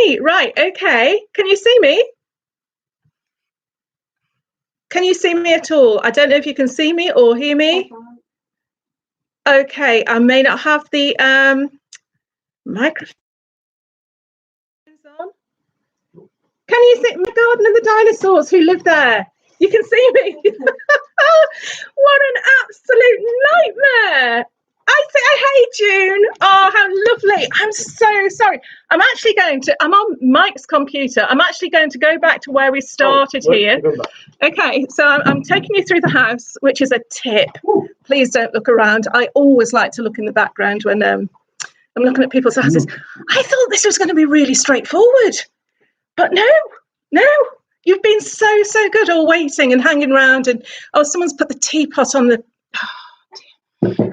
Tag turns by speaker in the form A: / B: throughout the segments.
A: me. Right, okay. Can you see me? Can you see me at all? I don't know if you can see me or hear me. Okay, I may not have the microphone on. Can you see my garden and the dinosaurs who live there? You can see me. What an absolute nightmare. Hey, June. Oh, how lovely. I'm so sorry. I'm on Mike's computer. I'm actually going to go back to where we started here. Okay, so I'm taking you through the house, which is a tip. Please don't look around. I always like to look in the background when I'm looking at people's houses. I thought this was going to be really straightforward, but no. You've been so good all waiting and hanging around, and someone's put the teapot on the...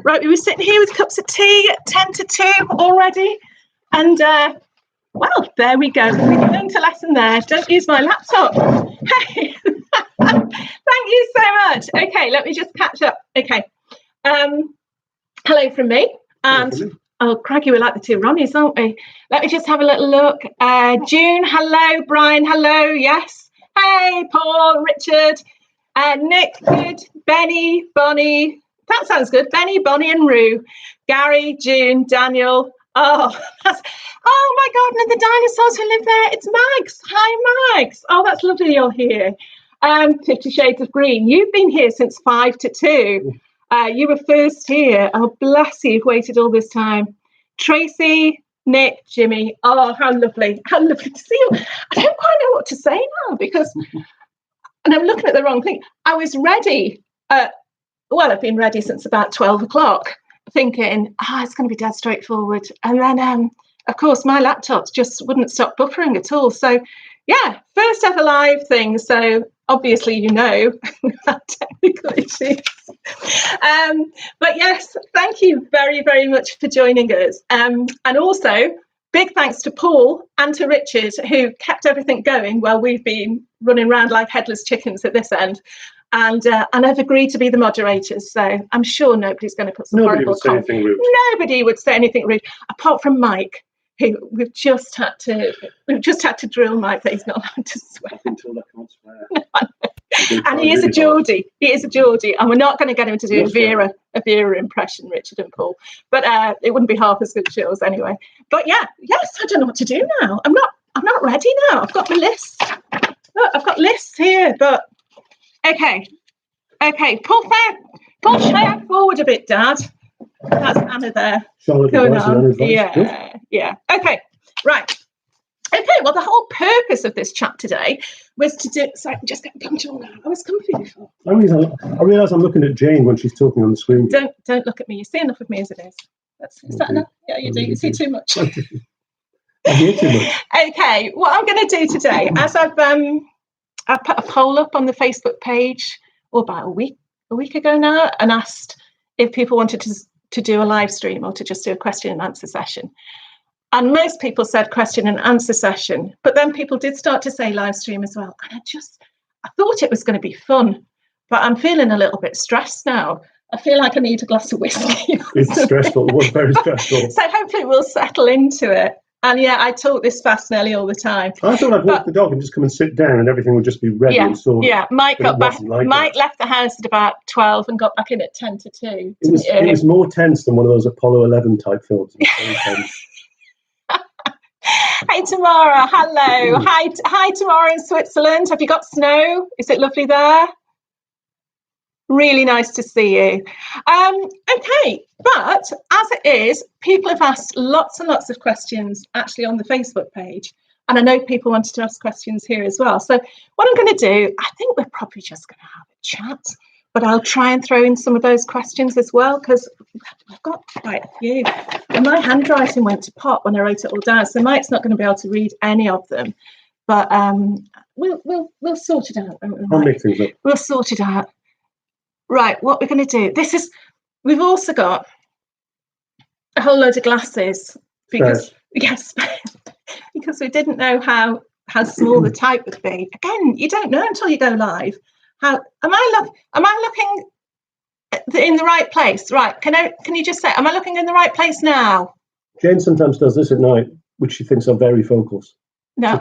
A: Right, we were sitting here with cups of tea at 10 to 2 already, and well, there we go. We're going to lesson there. Don't use my laptop. Hey, thank you so much. Okay, let me just catch up. Okay, hello from me, and oh, crikey, we're like the two Ronnies, aren't we? Let me just have a little look. June, hello. Brian, hello. Yes. Hey, Paul, Richard, Nick, good. Benny, Bonnie. That sounds good. Benny, Bonnie, and Rue. Gary, June, Daniel. Oh my God, and the dinosaurs who live there. It's Max. Hi, Max. Oh, that's lovely you're here. 50 Shades of Green. You've been here since 5 to 2. You were first here. Oh, bless you. You've waited all this time. Tracy, Nick, Jimmy. Oh, how lovely. How lovely to see you. I don't quite know what to say now because, and I'm looking at the wrong thing. I was ready. I've been ready since about 12 o'clock, thinking, it's going to be dead straightforward. And then, of course, my laptop just wouldn't stop buffering at all. So, yeah, first ever live thing. So, obviously, you know, technical issues. But yes, thank you very, very much for joining us. And also, big thanks to Paul and to Richard, who kept everything going while we've been running around like headless chickens at this end. And I've agreed to be the moderators, so I'm sure nobody's going to put some horrible comments. Nobody would say anything rude, apart from Mike, who we've just had to drill Mike that he's not allowed to swear. Until I can't swear. And he is a Geordie. He is a Geordie, and we're not going to get him to do a Vera impression, Richard and Paul. But it wouldn't be half as good as yours anyway. But yes, I don't know what to do now. I'm not ready now. I've got my list. Look, I've got lists here, but. Okay. Pull Shire forward a bit, Dad. That's Anna there. Going on. Yeah. Okay, right. Okay, well, the whole purpose of this chat today was to do... Sorry, I'm just getting comfortable now. I was comfy before.
B: I realise I'm looking at Jane when she's talking on the screen.
A: Don't look at me. You see enough of me as it is. Is that enough? Yeah, you do. You see too much.
B: I hear too much.
A: Okay, what I'm going to do today, as I put a poll up on the Facebook page about a week ago now, and asked if people wanted to do a live stream or to just do a question and answer session. And most people said question and answer session, but then people did start to say live stream as well. And I thought it was going to be fun, but I'm feeling a little bit stressed now. I feel like I need a glass of whiskey.
B: It's stressful. It was very stressful.
A: So hopefully we'll settle into it. And yeah, I talk this fast nearly all the time.
B: I thought I'd walk the dog and just come and sit down and everything would just be ready and sorted.
A: Yeah, Mike got back. Mike left the house at about 12 and got back in at 10 to 2.
B: It was more tense than one of those Apollo 11 type films.
A: Hey, Tamara. Hello. Hi, Tamara in Switzerland. Have you got snow? Is it lovely there? Really nice to see you. Okay, but as it is, people have asked lots and lots of questions actually on the Facebook page. And I know people wanted to ask questions here as well. So what I'm going to do, I think we're probably just going to have a chat, but I'll try and throw in some of those questions as well, because I've got quite a few. And my handwriting went to pot when I wrote it all down, so Mike's not going to be able to read any of them. But we'll sort it out.
B: I'll make things up.
A: We'll sort it out. Right, what we're going to do, we've also got a whole load of glasses because because we didn't know how small the type would be. Again, you don't know until you go live. Am I looking in the right place? Right, can you just say, am I looking in the right place now?
B: Jane sometimes does this at night, which she thinks are very focals.
A: No,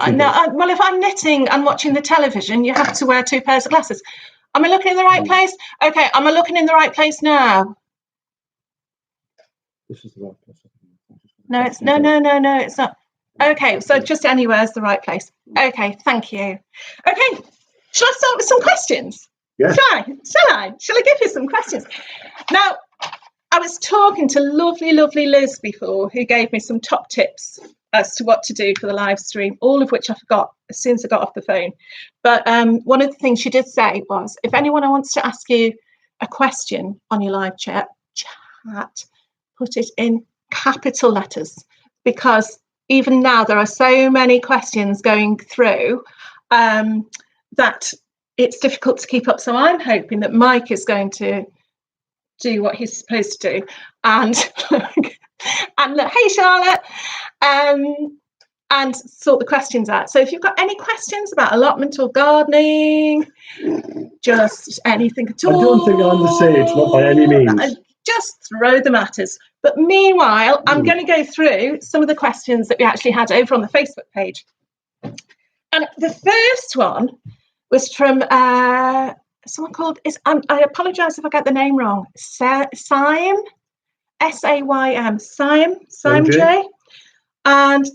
A: well, if I'm knitting and watching the television, you have to wear 2 pairs of glasses. Am I looking in the right place? Okay, am I looking in the right place now?
B: This is the right place.
A: No, it's no, it's not. Okay, so just anywhere is the right place. Okay, thank you. Okay, shall I start with some questions?
B: Yeah.
A: Shall I give you some questions? Now, I was talking to lovely Liz before, who gave me some top tips as to what to do for the live stream, all of which I forgot as soon as I got off the phone. But one of the things she did say was, if anyone wants to ask you a question on your live chat, put it in capital letters, because even now there are so many questions going through that it's difficult to keep up. So I'm hoping that Mike is going to do what he's supposed to do, and look, hey Charlotte, and sort the questions out. So if you've got any questions about allotment or gardening, just anything at all,
B: I don't think I'm the sage, not by any means.
A: Just throw them at us. But meanwhile, I'm going to go through some of the questions that we actually had over on the Facebook page. And the first one was from someone called, I apologise if I get the name wrong, Saym, S-A-Y-M, Saym J. And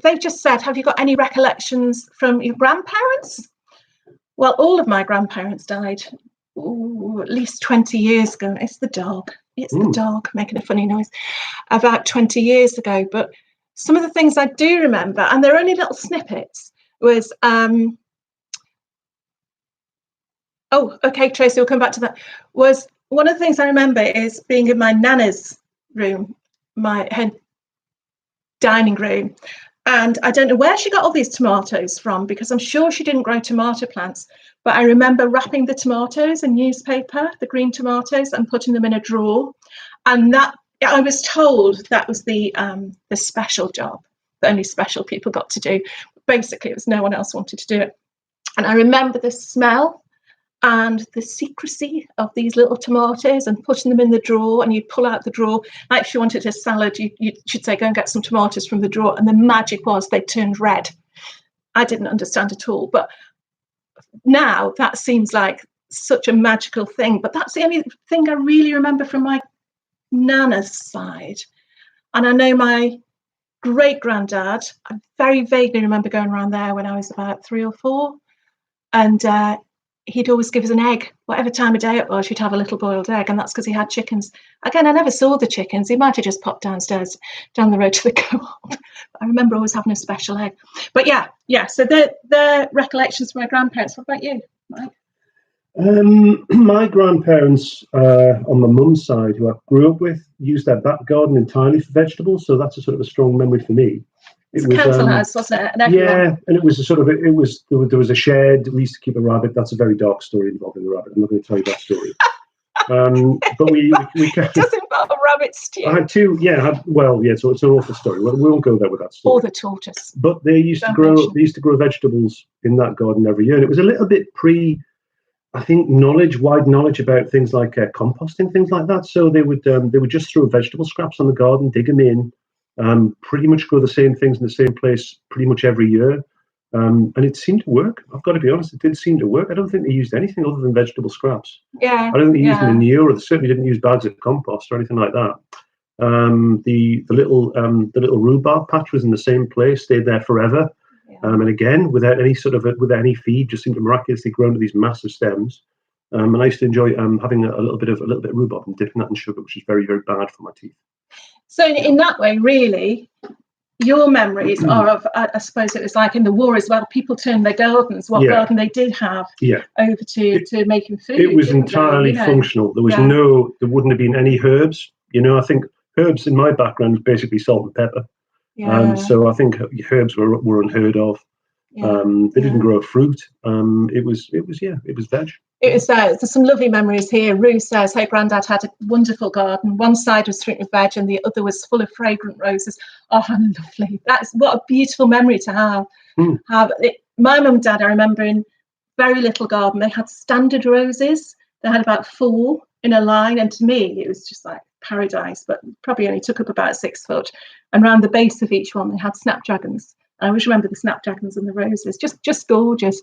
A: they've just said, have you got any recollections from your grandparents? Well, all of my grandparents died at least 20 years ago. It's the dog. It's the dog making a funny noise. About 20 years ago. But some of the things I do remember, and they're only little snippets, was oh, okay, Tracy, we'll come back to that. Was one of the things I remember is being in my nana's room, her dining room. And I don't know where she got all these tomatoes from, because I'm sure she didn't grow tomato plants. But I remember wrapping the tomatoes in newspaper, the green tomatoes, and putting them in a drawer. And that, I was told that was the special job that only special people got to do. Basically, it was no one else wanted to do it. And I remember the smell and the secrecy of these little tomatoes and putting them in the drawer, and you'd pull out the drawer. Like if you wanted a salad, you should say, go and get some tomatoes from the drawer. And the magic was they turned red. I didn't understand at all. But now that seems like such a magical thing. But that's the only thing I really remember from my nana's side. And I know my great-granddad, I very vaguely remember going around there when I was about 3 or 4. And he'd always give us an egg, whatever time of day it was. You'd have a little boiled egg, and that's because he had chickens. Again, I never saw the chickens. He might have just popped downstairs, down the road to the co-op. I remember always having a special egg. But yeah. So they're recollections from my grandparents. What about you, Mike?
B: My grandparents on my mum's side, who I grew up with, used their back garden entirely for vegetables. So that's a sort of a strong memory for me.
A: It was council house, wasn't it? And
B: yeah, and it was a sort of there was a shed. We used to keep a rabbit. That's a very dark story involving the rabbit. I'm not going to tell you that story. But we
A: it does involve a rabbit stew.
B: I had 2. So it's an awful story. We won't go there with that story.
A: Or the tortoise.
B: But they used to grow vegetables in that garden every year, and it was a little bit wide knowledge about things like composting, things like that. So they would just throw vegetable scraps on the garden, dig them in. Pretty much grow the same things in the same place pretty much every year. And it seemed to work. I've got to be honest, it did seem to work. I don't think they used anything other than vegetable scraps.
A: Yeah.
B: I don't think they used manure, or they certainly didn't use bags of compost or anything like that. The little rhubarb patch was in the same place, stayed there forever. Yeah. And again, without any feed, just seemed to miraculously grow into these massive stems. And I used to enjoy having a little bit of rhubarb and dipping that in sugar, which is very, very bad for my teeth.
A: So in that way, really, your memories are of, I suppose it was like in the war as well, people turned their gardens, garden they did have, over to making food.
B: It was entirely functional. There was there wouldn't have been any herbs. I think herbs in my background was basically salt and pepper. Yeah. So I think herbs were unheard of. Yeah. They didn't grow fruit. It was veg.
A: It was there's some lovely memories here. Rue says her granddad had a wonderful garden. One side was streaked with veg and the other was full of fragrant roses. Oh, lovely. That's what a beautiful memory to have. My mum and dad, I remember, in very little garden, they had standard roses. They had about 4 in a line, and to me it was just like paradise, but probably only took up about 6 foot. And around the base of each one they had snapdragons. I always remember the snapdragons and the roses, just gorgeous.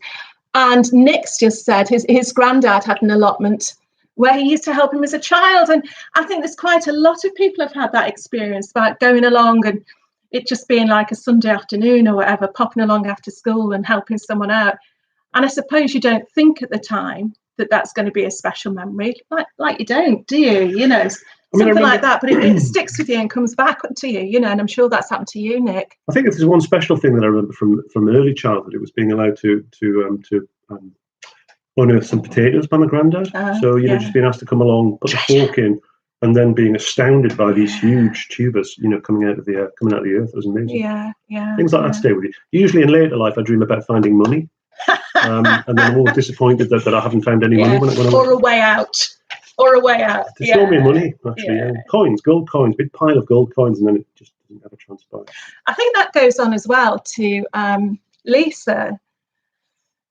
A: And Nick's just said his granddad had an allotment where he used to help him as a child. And I think there's quite a lot of people have had that experience about going along and it just being like a Sunday afternoon or whatever, popping along after school and helping someone out. And I suppose you don't think at the time that that's going to be a special memory, like you don't, do you? You know, something like that, but it sticks with you and comes back to you, you know, and I'm sure that's happened to you, Nick.
B: I think if there's one special thing that I remember from early childhood, it was being allowed to unearth some potatoes by my granddad. So, you know, just being asked to come along, put the fork in, and then being astounded by these huge tubers, you know, coming out of the earth. It was amazing. Things like that stay with you. Usually in later life, I dream about finding money. And then I'm always disappointed that I haven't found any money.
A: Or a way out. To
B: show me money, actually. Coins, gold coins, big pile of gold coins, and then it just doesn't ever transpire.
A: I think that goes on as well to Lisa,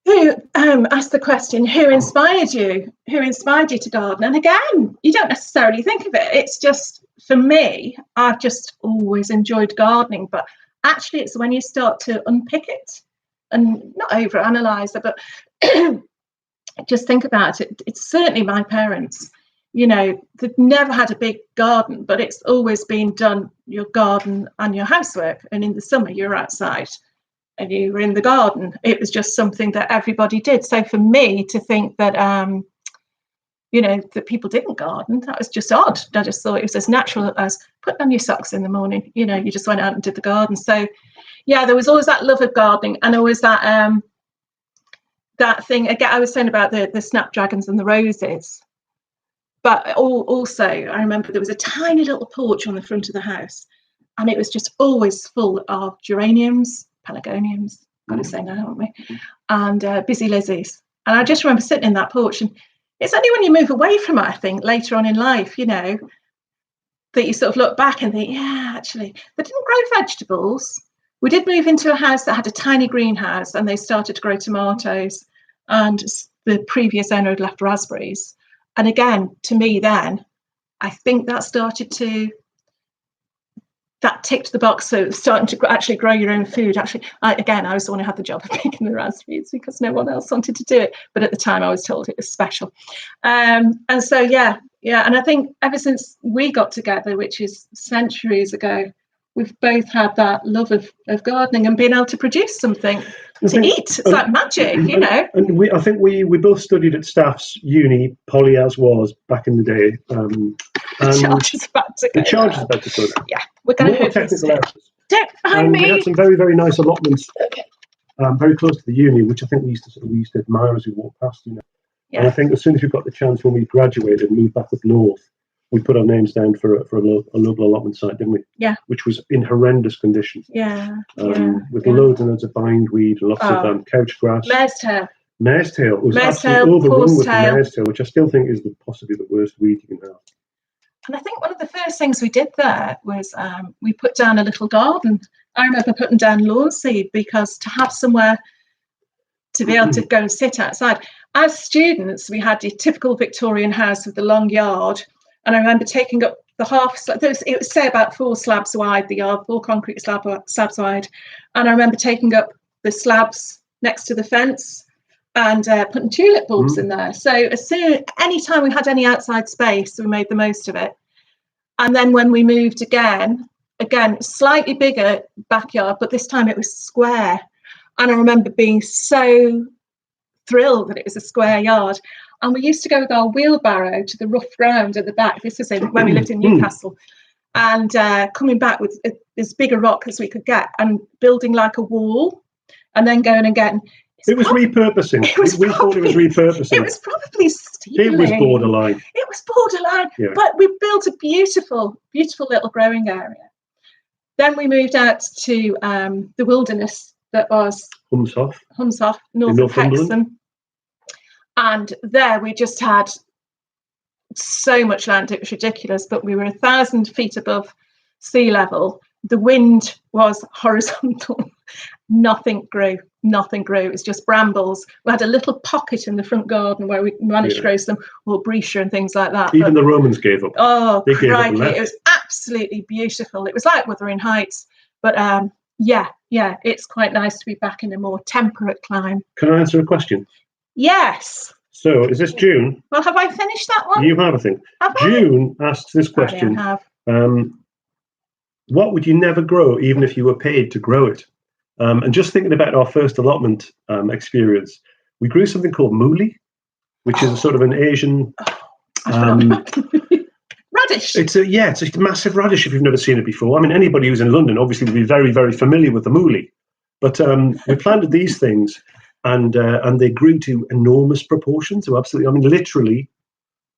A: who asked the question, who inspired you to garden? And again, you don't necessarily think of it. It's just, for me, I've just always enjoyed gardening, but actually it's when you start to unpick it and not overanalyze it, but just think about it. It's certainly my parents, you know, they've never had a big garden, but it's always been done, your garden and your housework. And in the summer, you're outside and you were in the garden. It was just something that everybody did. So for me to think that, you know, that people didn't garden, that was just odd. I just thought it was as natural as putting on your socks in the morning. You know, you just went out and did the garden. So, yeah, there was always that love of gardening, and always that that thing. Again, I was saying about the snapdragons and the roses, but also I remember there was a tiny little porch on the front of the house, and it was just always full of geraniums, pelargoniums. Got to say now, haven't we? And busy lizzies. And I just remember sitting in that porch, and it's only when you move away from it, I think, later on in life, you know, that you sort of look back and think, yeah, actually, they didn't grow vegetables. We did move into a house that had a tiny greenhouse, and they started to grow tomatoes, and the previous owner had left raspberries. And again, to me then, I think that ticked the box. So starting to actually grow your own food. Actually, I was the one who had the job of picking the raspberries because no one else wanted to do it. But at the time, I was told it was special. And so, yeah. And I think ever since we got together, which is centuries ago, we've both had that love of gardening and being able to produce something to eat. It's like magic, you know.
B: And I think we both studied at Staff's uni, Polly as was back in the day.
A: The charge is about to go. Yeah, we're going to
B: technical errors.
A: Don't behind me.
B: We had some very, very nice allotments very close to the uni, which I think we used to admire as we walked past, you know. Yeah. And I think as soon as we got the chance when we graduated and moved back up north, we put our names down for a local allotment site, didn't we?
A: Yeah.
B: Which was in horrendous condition. With loads and loads of bindweed and lots of couch grass. Mare's tail. It was absolutely overrun with the mare's tail, which I still think is possibly the worst weed you can have.
A: And I think one of the first things we did there was we put down a little garden. I remember putting down lawn seed because to have somewhere to be able to go and sit outside. As students, we had the typical Victorian house with the long yard. And I remember taking up the it was say about 4 slabs wide, the yard, 4 concrete slabs wide. And I remember taking up the slabs next to the fence and putting tulip bulbs in there. So anytime we had any outside space, we made the most of it. And then when we moved again, slightly bigger backyard, but this time it was square. And I remember being so thrilled that it was a square yard. And we used to go with our wheelbarrow to the rough ground at the back. This was when we lived in Newcastle. And coming back with as big a rock as we could get and building like a wall and then going again.
B: It was repurposing. We thought it was repurposing.
A: It was probably stealing.
B: It was borderline.
A: Yeah. But we built a beautiful, beautiful little growing area. Then we moved out to the wilderness that was Humshoff, north of Hexham. And there we just had so much land, it was ridiculous, but we were 1,000 feet above sea level. The wind was horizontal. Nothing grew. It was just brambles. We had a little pocket in the front garden where we managed to grow some albrecia and things like that.
B: Even the Romans gave up.
A: Oh, crikey. It was absolutely beautiful. It was like Wuthering Heights. But Yeah, it's quite nice to be back in a more temperate climate.
B: Can I answer a question?
A: Yes.
B: So, is this June?
A: Well, have I finished that one?
B: You have, I think.
A: Have I?
B: Asks this question.
A: I have.
B: What would you never grow, even if you were paid to grow it? And just thinking about our first allotment experience, we grew something called mooli, which is a sort of an Asian
A: radish.
B: It's a massive radish if you've never seen it before. I mean, anybody who's in London obviously would be very, very familiar with the mooli. But we planted these things, and they grew to enormous proportions. So absolutely, I mean, literally,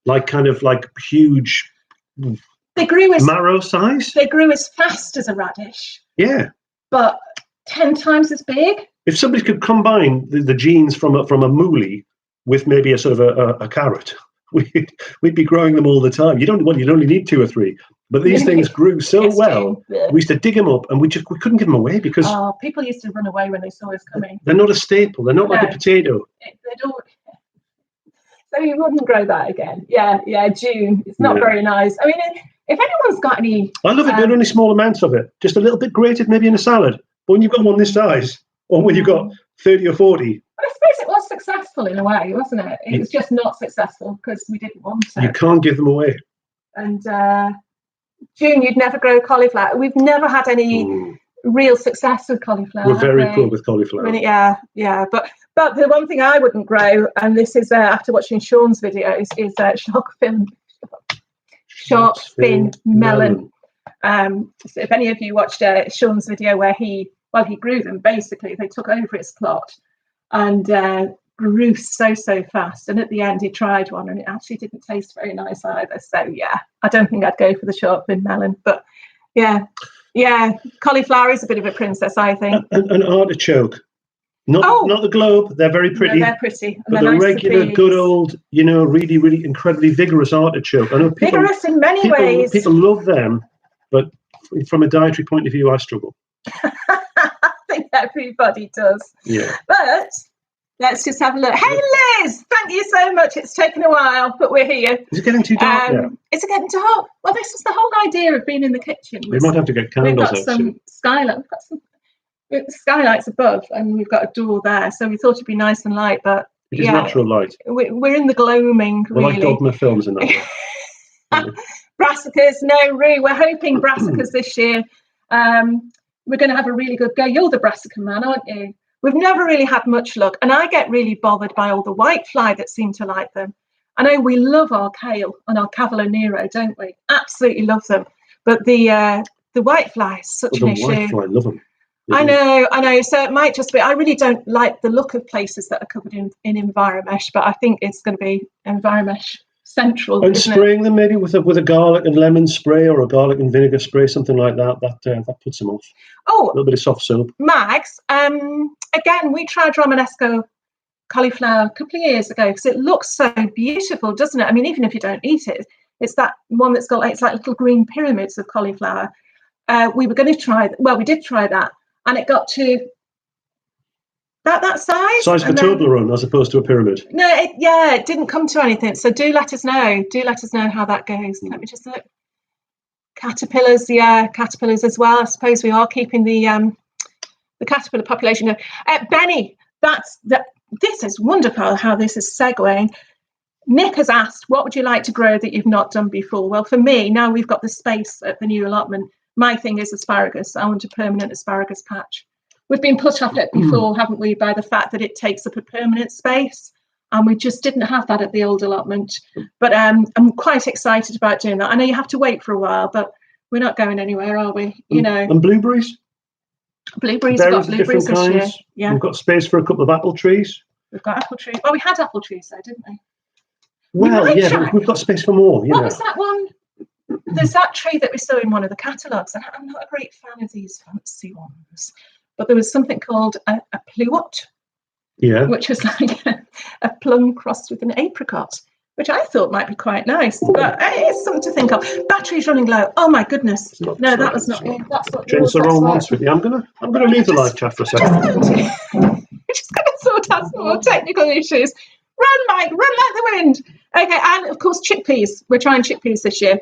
B: like huge.
A: They grew as
B: marrow size.
A: They grew as fast as a radish.
B: Yeah.
A: But 10 times as big.
B: If somebody could combine the genes from a mooli with maybe a sort of a carrot, we'd be growing them all the time. You'd only need 2 or 3. But these things grew so well. We used to dig them up, and we couldn't give them away because
A: people used to run away when they saw us coming.
B: They're not a staple. They're not like a potato.
A: So you wouldn't grow that again. Yeah, June. It's not very nice. I mean, if anyone's got any...
B: I love it. There are only small amounts of it. Just a little bit grated, maybe in a salad. But when you've got one this size, or when you've got 30 or 40...
A: But I suppose it was successful in a way, wasn't it? It was just not successful because we didn't want to.
B: You can't give them away.
A: And June, you'd never grow cauliflower. We've never had any real success with cauliflower.
B: We're very poor with cauliflower.
A: I mean, yeah. But the one thing I wouldn't grow, and this is after watching Sean's videos, is shark fin melon. So if any of you watched Sean's video where he grew them, basically they took over his plot and grew so fast. And at the end he tried one and it actually didn't taste very nice either. So yeah, I don't think I'd go for the shark fin melon. But yeah, cauliflower is a bit of a princess, I think.
B: An artichoke. Not the globe. They're very pretty.
A: No, they're pretty.
B: But the regular, good old, really, really incredibly vigorous artichoke. I know
A: vigorous in many ways.
B: People love them, but from a dietary point of view, I struggle.
A: I think everybody does.
B: Yeah.
A: But let's just have a look. Hey, Liz! Thank you so much. It's taken a while, but we're here.
B: Is it getting too dark now?
A: Is it getting dark? Well, this is the whole idea of being in the kitchen.
B: We might have to get candles out.
A: We've got some skylight. We've got some skylights above, and we've got a door there. So we thought it'd be nice and light, but
B: it is natural light.
A: We're in the gloaming.
B: We're like dogma films in that way.
A: Brassicas, no, Rue. We're hoping brassicas this year. We're going to have a really good go. You're the brassica man, aren't you? We've never really had much luck, and I get really bothered by all the whitefly that seem to like them. I know we love our kale and our Cavolo Nero, don't we? Absolutely love them. But the whitefly is such an issue.
B: The whitefly, love them.
A: I know. So it might just be, I really don't like the look of places that are covered in Enviromesh, but I think it's going to be Enviromesh central.
B: And spraying them maybe with a garlic and lemon spray or a garlic and vinegar spray, something like that. That puts them off.
A: Oh,
B: a little bit of soft soap.
A: Mags, again, we tried Romanesco cauliflower a couple of years ago because it looks so beautiful, doesn't it? I mean, even if you don't eat it, it's that one that's got it's like little green pyramids of cauliflower. We were going to try. Well, we did try that. And it got to that size.
B: Size of a Toblerone as opposed to a pyramid.
A: No, it didn't come to anything. So do let us know. Do let us know how that goes. Let me just look. Caterpillars, caterpillars as well. I suppose we are keeping the caterpillar population going. Benny, this is wonderful how this is segueing. Nick has asked, what would you like to grow that you've not done before? Well, for me, now we've got the space at the new allotment. My thing is asparagus. I want a permanent asparagus patch. We've been put off it before, haven't we, by the fact that it takes up a permanent space. And we just didn't have that at the old allotment. But I'm quite excited about doing that. I know you have to wait for a while, but we're not going anywhere, are we? You know.
B: And blueberries?
A: Blueberries, we've got blueberries this year. Yeah.
B: We've got space for a couple of apple trees.
A: We've got apple trees. Well, we had apple trees there, didn't we?
B: Well, yeah, but we've got space for more.
A: What was that one? There's that tree that we saw in one of the catalogues, and I'm not a great fan of these fancy ones, but there was something called a pluot, which was like a plum crossed with an apricot, which I thought might be quite nice. But it's something to think of. Battery's running low. Oh my goodness! No, that was not me. That's not yours.
B: The wrong one, sweetie. I'm gonna leave the live chat for a second.
A: We're just gonna sort out some more technical issues. Run, Mike! Run like the wind. Okay, and of course chickpeas. We're trying chickpeas this year.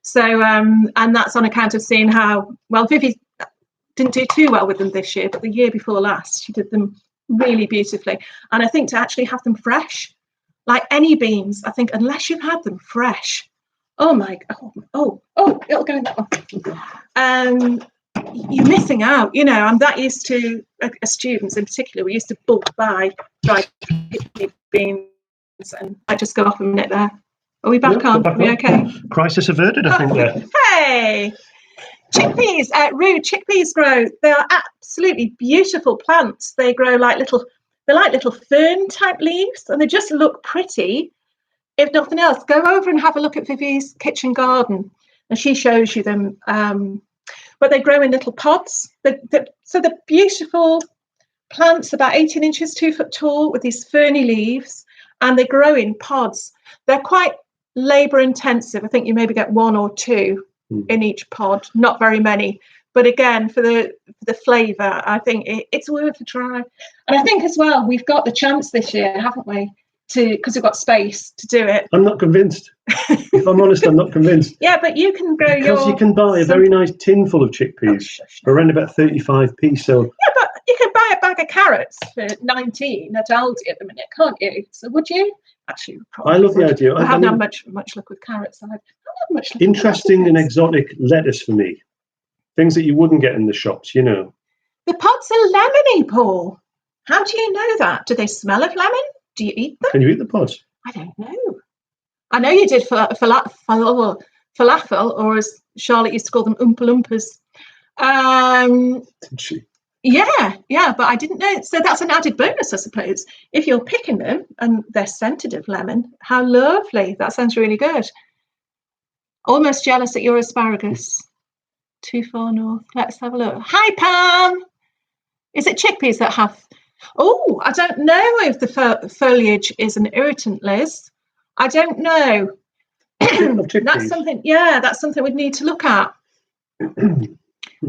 A: So, and that's on account of seeing how well Vivi didn't do too well with them this year, but the year before last, she did them really beautifully. And I think to actually have them fresh, like any beans, I think unless you've had them fresh, oh my, it'll go in that one. You're missing out, you know. I'm that used to, as students in particular, we used to bulk buy dried kidney beans, and I just go off a minute there. Are we back on? Are we okay?
B: Crisis averted, I think. There.
A: Hey, chickpeas, rude chickpeas grow. They are absolutely beautiful plants. They grow like little fern type leaves, and they just look pretty. If nothing else, go over and have a look at Vivi's kitchen garden, and she shows you them. But they grow in little pods. So they're beautiful plants, about 18 inches, 2 foot tall, with these ferny leaves, and they grow in pods. They're quite labour intensive. I think you maybe get 1 or 2 in each pod, not very many. But again, for the flavour, I think it's worth a try. And I think as well, we've got the chance this year, haven't we? Because we've got space to do it.
B: I'm not convinced. If I'm honest, I'm not convinced.
A: Yeah, but you can grow
B: because you can buy a very nice tin full of chickpeas for around about 35p. So
A: yeah, but you can buy a bag of carrots for 19 at Aldi at the minute, can't you? So would you? Actually, probably.
B: I love the idea.
A: I haven't had much luck with carrots. I haven't had much luck.
B: Interesting and exotic lettuce for me. Things that you wouldn't get in the shops, you know.
A: The pods are lemony, Paul. How do you know that? Do they smell of lemon? Do you eat them?
B: Can you eat the pods?
A: I don't know. I know you did falafel, or as Charlotte used to call them, Oompa Loompas.
B: Did she?
A: Yeah, but I didn't know. So that's an added bonus, I suppose. If you're picking them and they're scented of lemon, how lovely. That sounds really good. Almost jealous at your asparagus. Too far north. Let's have a look. Hi, Pam. Is it chickpeas that have... Oh, I don't know if the foliage is an irritant, Liz. I don't know. That's something we'd need to look at.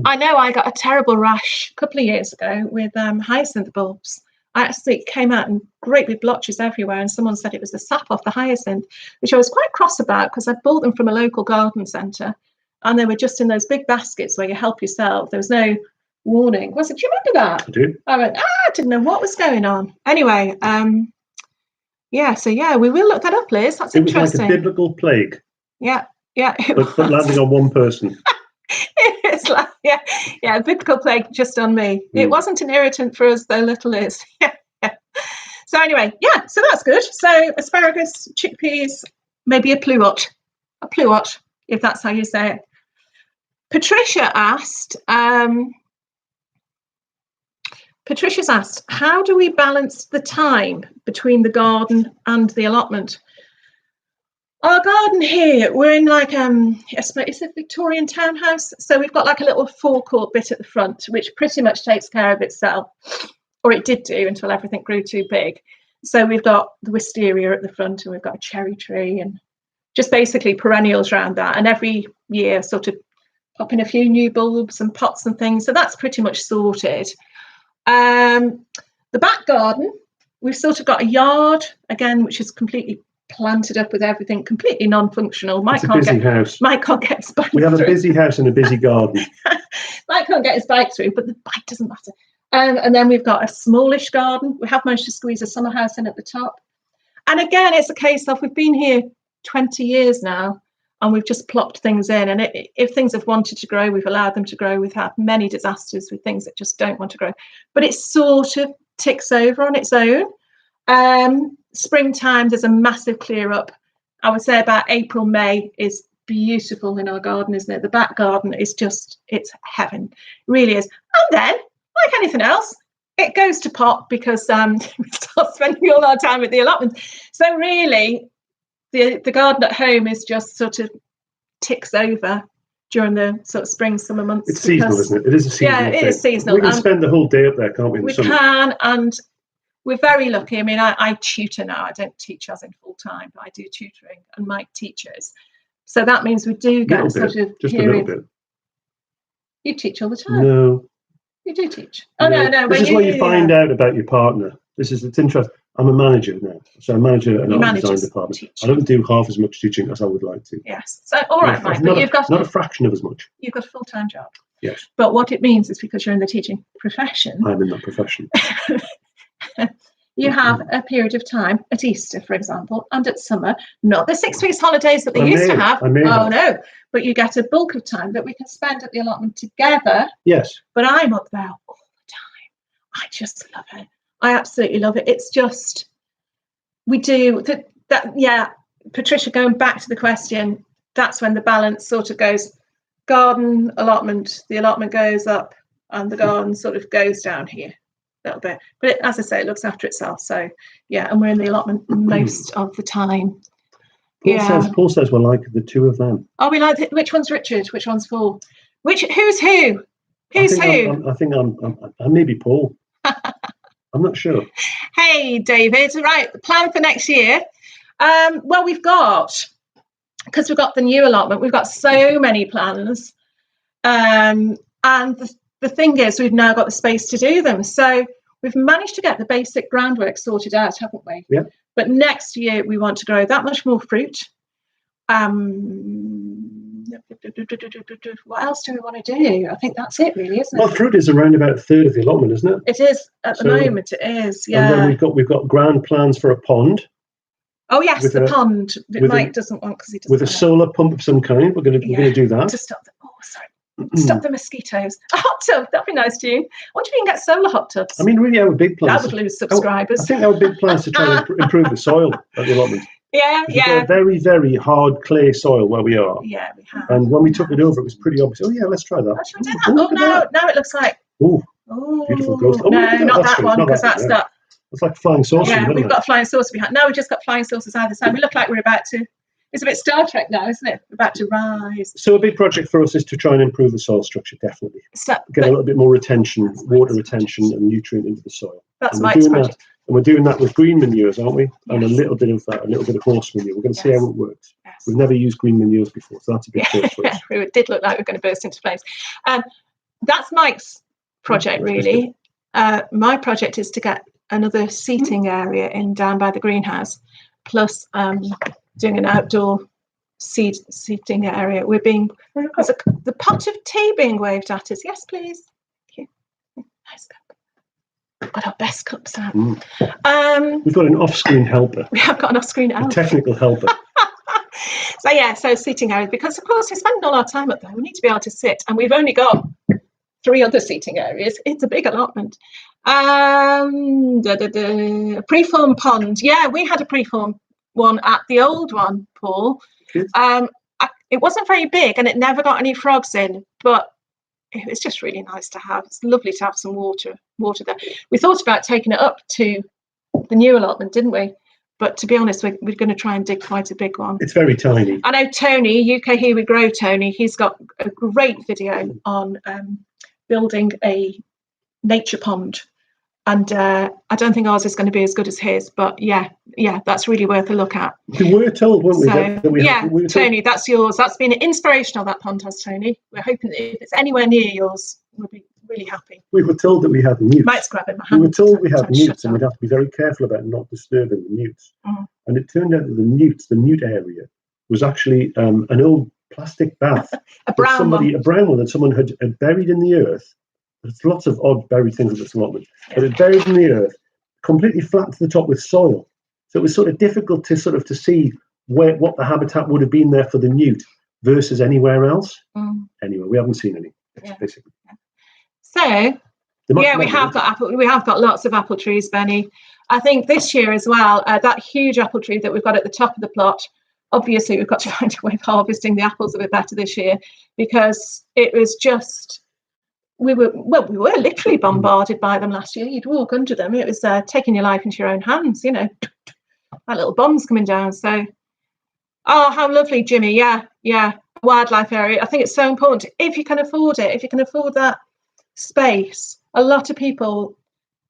A: I know I got a terrible rash a couple of years ago with hyacinth bulbs. I actually came out in great big blotches everywhere, and someone said it was the sap off the hyacinth, which I was quite cross about because I bought them from a local garden centre, and they were just in those big baskets where you help yourself. There was no warning. Do you remember that?
B: I do.
A: I went, I didn't know what was going on. Anyway, we will look that up, Liz. That's interesting.
B: It was like a biblical plague.
A: Yeah.
B: But landing on one person.
A: It's like, a biblical plague just on me. It wasn't an irritant for us, though, little Liz. Yeah. So anyway, so that's good. So asparagus, chickpeas, maybe a pluot, if that's how you say it. Patricia's asked, how do we balance the time between the garden and the allotment? Our garden here, we're in like it's a Victorian townhouse, so we've got like a little forecourt bit at the front, which pretty much takes care of itself, or it did do until everything grew too big. So we've got the wisteria at the front, and we've got a cherry tree, and just basically perennials around that. And every year, sort of pop in a few new bulbs and pots and things. So that's pretty much sorted. The back garden, we've sort of got a yard again, which is completely planted up with everything, completely non-functional.
B: It's a busy house.
A: Mike can't get his bike
B: We have a busy house and a busy garden.
A: Mike can't get his bike through, but the bike doesn't matter. And then we've got a smallish garden. We have managed to squeeze a summer house in at the top. And again, it's a case of we've been here 20 years now, and we've just plopped things in. And if things have wanted to grow, we've allowed them to grow. We've had many disasters with things that just don't want to grow. But it sort of ticks over on its own. Springtime, there's a massive clear up. I would say about April, May is beautiful in our garden, isn't it? The back garden is just, it's heaven. It really is. And then, like anything else, it goes to pot because we start spending all our time at the allotment. So really, the garden at home is just sort of ticks over during the sort of spring, summer months.
B: It's seasonal, isn't it? It is a seasonal thing.
A: It is seasonal.
B: We can spend the whole day up there, can't we?
A: We can, and we're very lucky. I mean, I tutor now. I don't teach as in full time, but I do tutoring, and Mike teaches. So that means we do get just a little bit. You teach all the time.
B: No.
A: You do teach. Oh, no.
B: This is what you find out about your partner. It's interesting. I'm a manager now. So I manage an art design department. I don't do half as much teaching as I would like to.
A: Yes. So, all right, Mike. But you've got
B: not a fraction of as much.
A: You've got a full-time job.
B: Yes.
A: But what it means is because you're in the teaching profession.
B: I'm in that profession.
A: You have a period of time at Easter, for example, and at summer, not the 6 weeks holidays that they used to have. No, but you get a bulk of time that we can spend at the allotment together.
B: Yes.
A: But I'm up there all the time. I just love it. I absolutely love it. It's just, we do that. Yeah, Patricia, going back to the question, that's when the balance sort of goes garden, allotment, the allotment goes up and the garden sort of goes down here a little bit. But as I say, it looks after itself. So yeah, and we're in the allotment most of the time.
B: Paul says we're like the two of them.
A: Oh, we like which one's Richard? Which one's Paul? Who's who? Who's who?
B: I think I'm maybe Paul. I'm not sure.
A: Hey, David. Right, the plan for next year. Well, because we've got the new allotment, we've got so many plans. And the thing is, we've now got the space to do them. So we've managed to get the basic groundwork sorted out, haven't we?
B: Yeah.
A: But next year, we want to grow that much more fruit. What else do we want to do? I think that's it, really, isn't it?
B: Well, fruit is around about a third of the allotment, isn't it?
A: It is at the moment. It is, yeah.
B: And then we've got grand plans for a pond.
A: Oh yes, the pond that Mike doesn't want because he doesn't.
B: With a solar pump of some kind, we're going to do that
A: to stop the. Oh, sorry. Stop the mosquitoes. A hot tub, that'd be nice, June. I wonder if you can get solar hot tubs.
B: I mean, really, our big plans.
A: That would lose subscribers.
B: I think our big plans to try and improve the soil at the allotment.
A: Yeah.
B: We've got a very, very hard clay soil where we are.
A: Yeah, we have.
B: And when we took it over, it was pretty obvious. Oh yeah, let's try that.
A: Should we do that? Oh no, it looks like.
B: Oh, beautiful ghost. Oh,
A: no, not that one, because that's that.
B: It's like flying saucer.
A: Yeah, we've got a flying saucer behind. No, we've just got flying saucers either side. We look like we're about to. It's a bit Star Trek now, isn't it? We're about to rise.
B: So a big project for us is to try and improve the soil structure, definitely. Get a little bit more retention, water retention and nutrient into the soil.
A: That's Mike's project.
B: And we're doing that with green manures, aren't we? Yes. And a little bit of horse manure. We're going to see how it works. Yes. We've never used green manures before, so that's a big first for us.
A: It did look like we were going to burst into flames. That's Mike's project, really. My project is to get another seating area down by the greenhouse, plus doing an outdoor seating area. There's the pot of tea being waved at us. Yes, please. Thank you. Nice cup. We've got our best cups out.
B: We've got an off-screen helper.
A: We have got an off-screen helper.
B: A technical helper.
A: So seating areas, because of course we're spending all our time up there. We need to be able to sit, and we've only got 3 other seating areas. It's a big allotment. Preform pond. Yeah, we had a preform one at the old one, Paul. It wasn't very big and it never got any frogs in, but it was just really nice to have. It's lovely to have some water there. We thought about taking it up to the new allotment, didn't we? But to be honest, we're going to try and dig quite a big one.
B: It's very tiny.
A: I know Tony, UK Here We Grow Tony, he's got a great video on building a nature pond. And I don't think ours is going to be as good as his, but yeah, that's really worth a look at.
B: We were told, weren't we?
A: So, Tony, that's yours. That's been inspirational, that pond has, Tony. We're hoping that if it's anywhere near yours, we'll be really happy.
B: We were told that we had newts.
A: Mike's grabbing my hand.
B: We were told we had newts, and we'd have to be very careful about not disturbing the newts. And it turned out that the newt area, was actually an old plastic bath.
A: A brown
B: one that someone had buried in the earth. There's lots of odd buried things at this allotment, but it's buried in the earth, completely flat to the top with soil. So it was sort of difficult to see what the habitat would have been there for the newt versus anywhere else. Anyway, we haven't seen any, basically.
A: So we have got lots of apple trees, Benny. I think this year as well, that huge apple tree that we've got at the top of the plot. Obviously, we've got to find a way of harvesting the apples a bit better this year, because it was just. We were literally bombarded by them last year. You'd walk under them. It was taking your life into your own hands, like little bombs coming down. So, how lovely, Jimmy. Yeah. Wildlife area. I think it's so important. If you can afford it, if you can afford that space, a lot of people,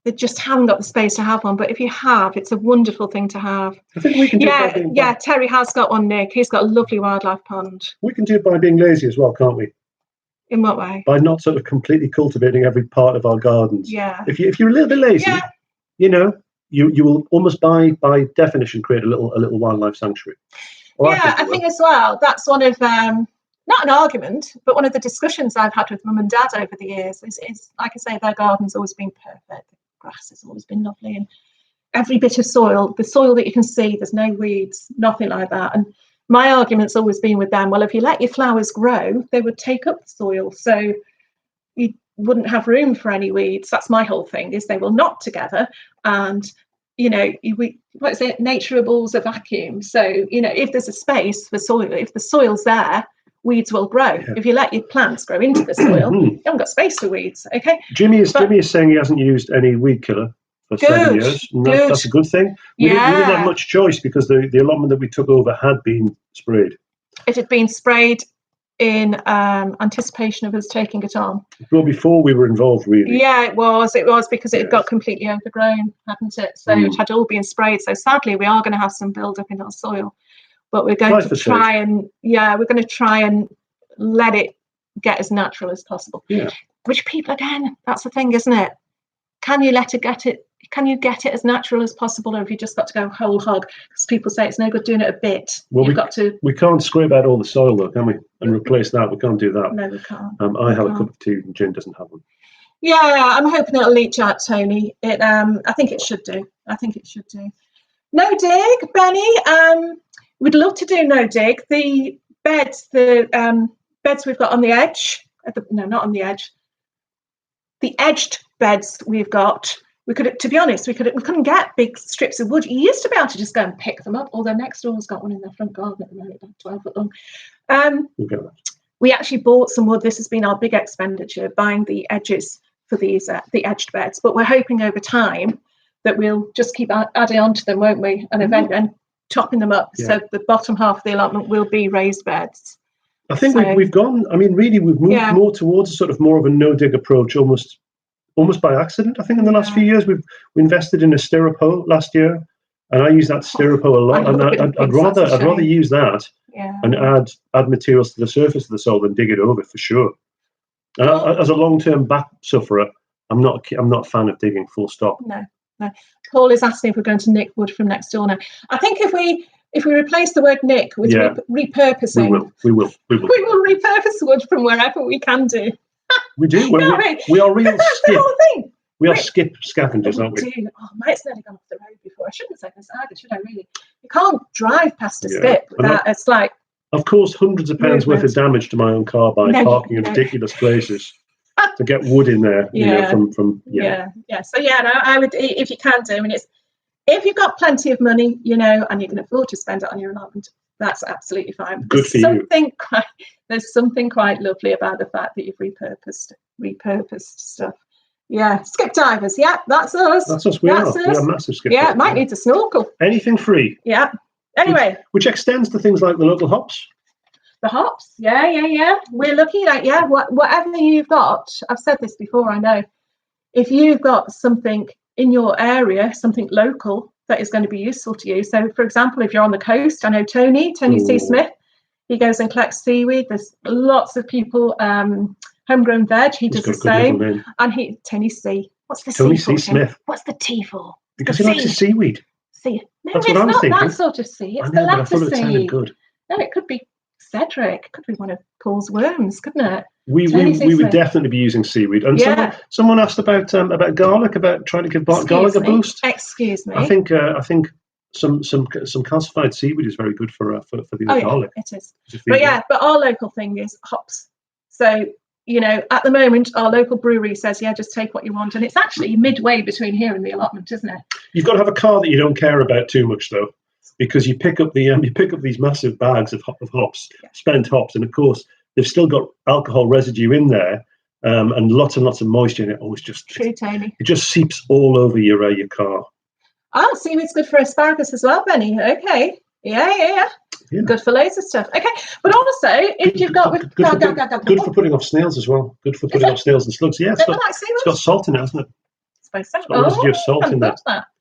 A: they just haven't got the space to have one. But if you have, it's a wonderful thing to have.
B: I think we can do it by
A: Terry has got one, Nick. He's got a lovely wildlife pond.
B: We can do it by being lazy as well, can't we?
A: In what way?
B: By not sort of completely cultivating every part of our gardens.
A: Yeah.
B: If you're a little bit lazy, you will almost by definition create a little wildlife sanctuary.
A: I think as well. That's one of no, not an argument, but one of the discussions I've had with mum and dad over the years is like I say, their garden's always been perfect. The grass has always been lovely, and every bit of soil, the soil that you can see, there's no weeds, nothing like that. And my argument's always been with them, well, if you let your flowers grow, they would take up the soil, so you wouldn't have room for any weeds. That's my whole thing, is they will knot together, and what is it? Nature abhors a vacuum. So, if there's a space for soil, if the soil's there, weeds will grow. Yeah. If you let your plants grow into the soil, you haven't got space for weeds. Okay.
B: Jimmy is saying he hasn't used any weed killer for 7 years. That's a good thing. We didn't have much choice because the allotment that we took over had been sprayed.
A: It had been sprayed in anticipation of us taking it on.
B: Well, before we were involved, really.
A: Yeah, it was because it had got completely overgrown, hadn't it? So it had all been sprayed. So sadly, we are going to have some build-up in our soil, but we're going to try and let it get as natural as possible.
B: Yeah.
A: Which people, again, that's the thing, isn't it? Can you let it get it? Can you get it as natural as possible, or have you just got to go whole hog? Because people say it's no good doing it a bit.
B: Well, we can't scrape out all the soil, though, can we? And replace that. We can't do that.
A: No, we can't.
B: I have a cup of tea, and Jen doesn't have one.
A: Yeah, I'm hoping it'll leach out, Tony. I think it should do. No dig, Benny. We'd love to do no dig. The beds we've got on the edge. Not on the edge. The edged beds we've got. We couldn't get big strips of wood. You used to be able to just go and pick them up, although next door's got one in their front garden at the moment, about 12 foot long. We actually bought some wood. This has been our big expenditure, buying the edges for these the edged beds. But we're hoping over time that we'll just keep adding on to them, won't we? And and topping them up. Yeah. So the bottom half of the allotment will be raised beds.
B: I think we've gone. I mean, really, we've moved more towards a sort of more of a no-dig approach, almost by accident. I think in the last few years we invested in a styropoe last year, and I use that styropoe a lot. And I'd rather use that and add materials to the surface of the soil than dig it over for sure. As a long-term back sufferer, I'm not a fan of digging. Full stop.
A: No. Paul is asking if we're going to nick wood from next door now. I think if we replace the word nick with repurposing,
B: we will
A: repurpose wood from wherever we can do.
B: We do. We are real skip. We are skip scavengers, aren't we?
A: Do. Oh, mate's nearly gone off the road before. I shouldn't say this either, should I really? You can't drive past a skip without, it's like...
B: I've caused hundreds of pounds worth of damage to my own car by parking in ridiculous places to get wood in there, from.
A: So, I would, if you can do, if you've got plenty of money, and you can afford to spend it on your allotment, that's absolutely fine.
B: Good for you.
A: There's something quite lovely about the fact that you've repurposed stuff. Yeah, skip divers. Yeah, that's us.
B: That's us. We are massive skip divers.
A: Yeah, might need to snorkel.
B: Anything free.
A: Yeah. Anyway.
B: Which extends to things like the local hops.
A: The hops. Yeah. We're looking at, whatever you've got. I've said this before, I know. If you've got something in your area, something local, that is going to be useful to you. So, for example, if you're on the coast, I know Tony C. Smith, he goes and collects seaweed. There's lots of people, homegrown veg, he does the same. And Tony C. What's the
B: Tony
A: C
B: C. Smith.
A: What's the T for?
B: Because he likes his seaweed.
A: C. No,
B: that's
A: it's
B: what I'm
A: not
B: thinking.
A: that sort of C. It's the latter C. Good. No, it could be Cedric. It could be one of Paul's worms, couldn't it?
B: We would definitely be using seaweed. And someone asked about garlic, about trying to give garlic a boost.
A: Excuse me.
B: I think some calcified seaweed is very good for the garlic.
A: It is. But our local thing is hops. So at the moment, our local brewery says, just take what you want, and it's actually midway between here and the allotment, isn't it?
B: You've got to have a car that you don't care about too much, though, because you pick up these massive bags of hops, spent hops, and of course they've still got alcohol residue in there, and lots of moisture in it. Always just
A: true, Tony.
B: It just seeps all over your car.
A: Seaweed's good for asparagus as well, Benny. Okay, yeah. Good for loads of stuff. Okay, but also if you've got
B: good for putting off snails as well. Good for putting off snails and slugs. Yeah, it's got salt in it, hasn't it?
A: I suppose so.
B: It's got residue of salt in there.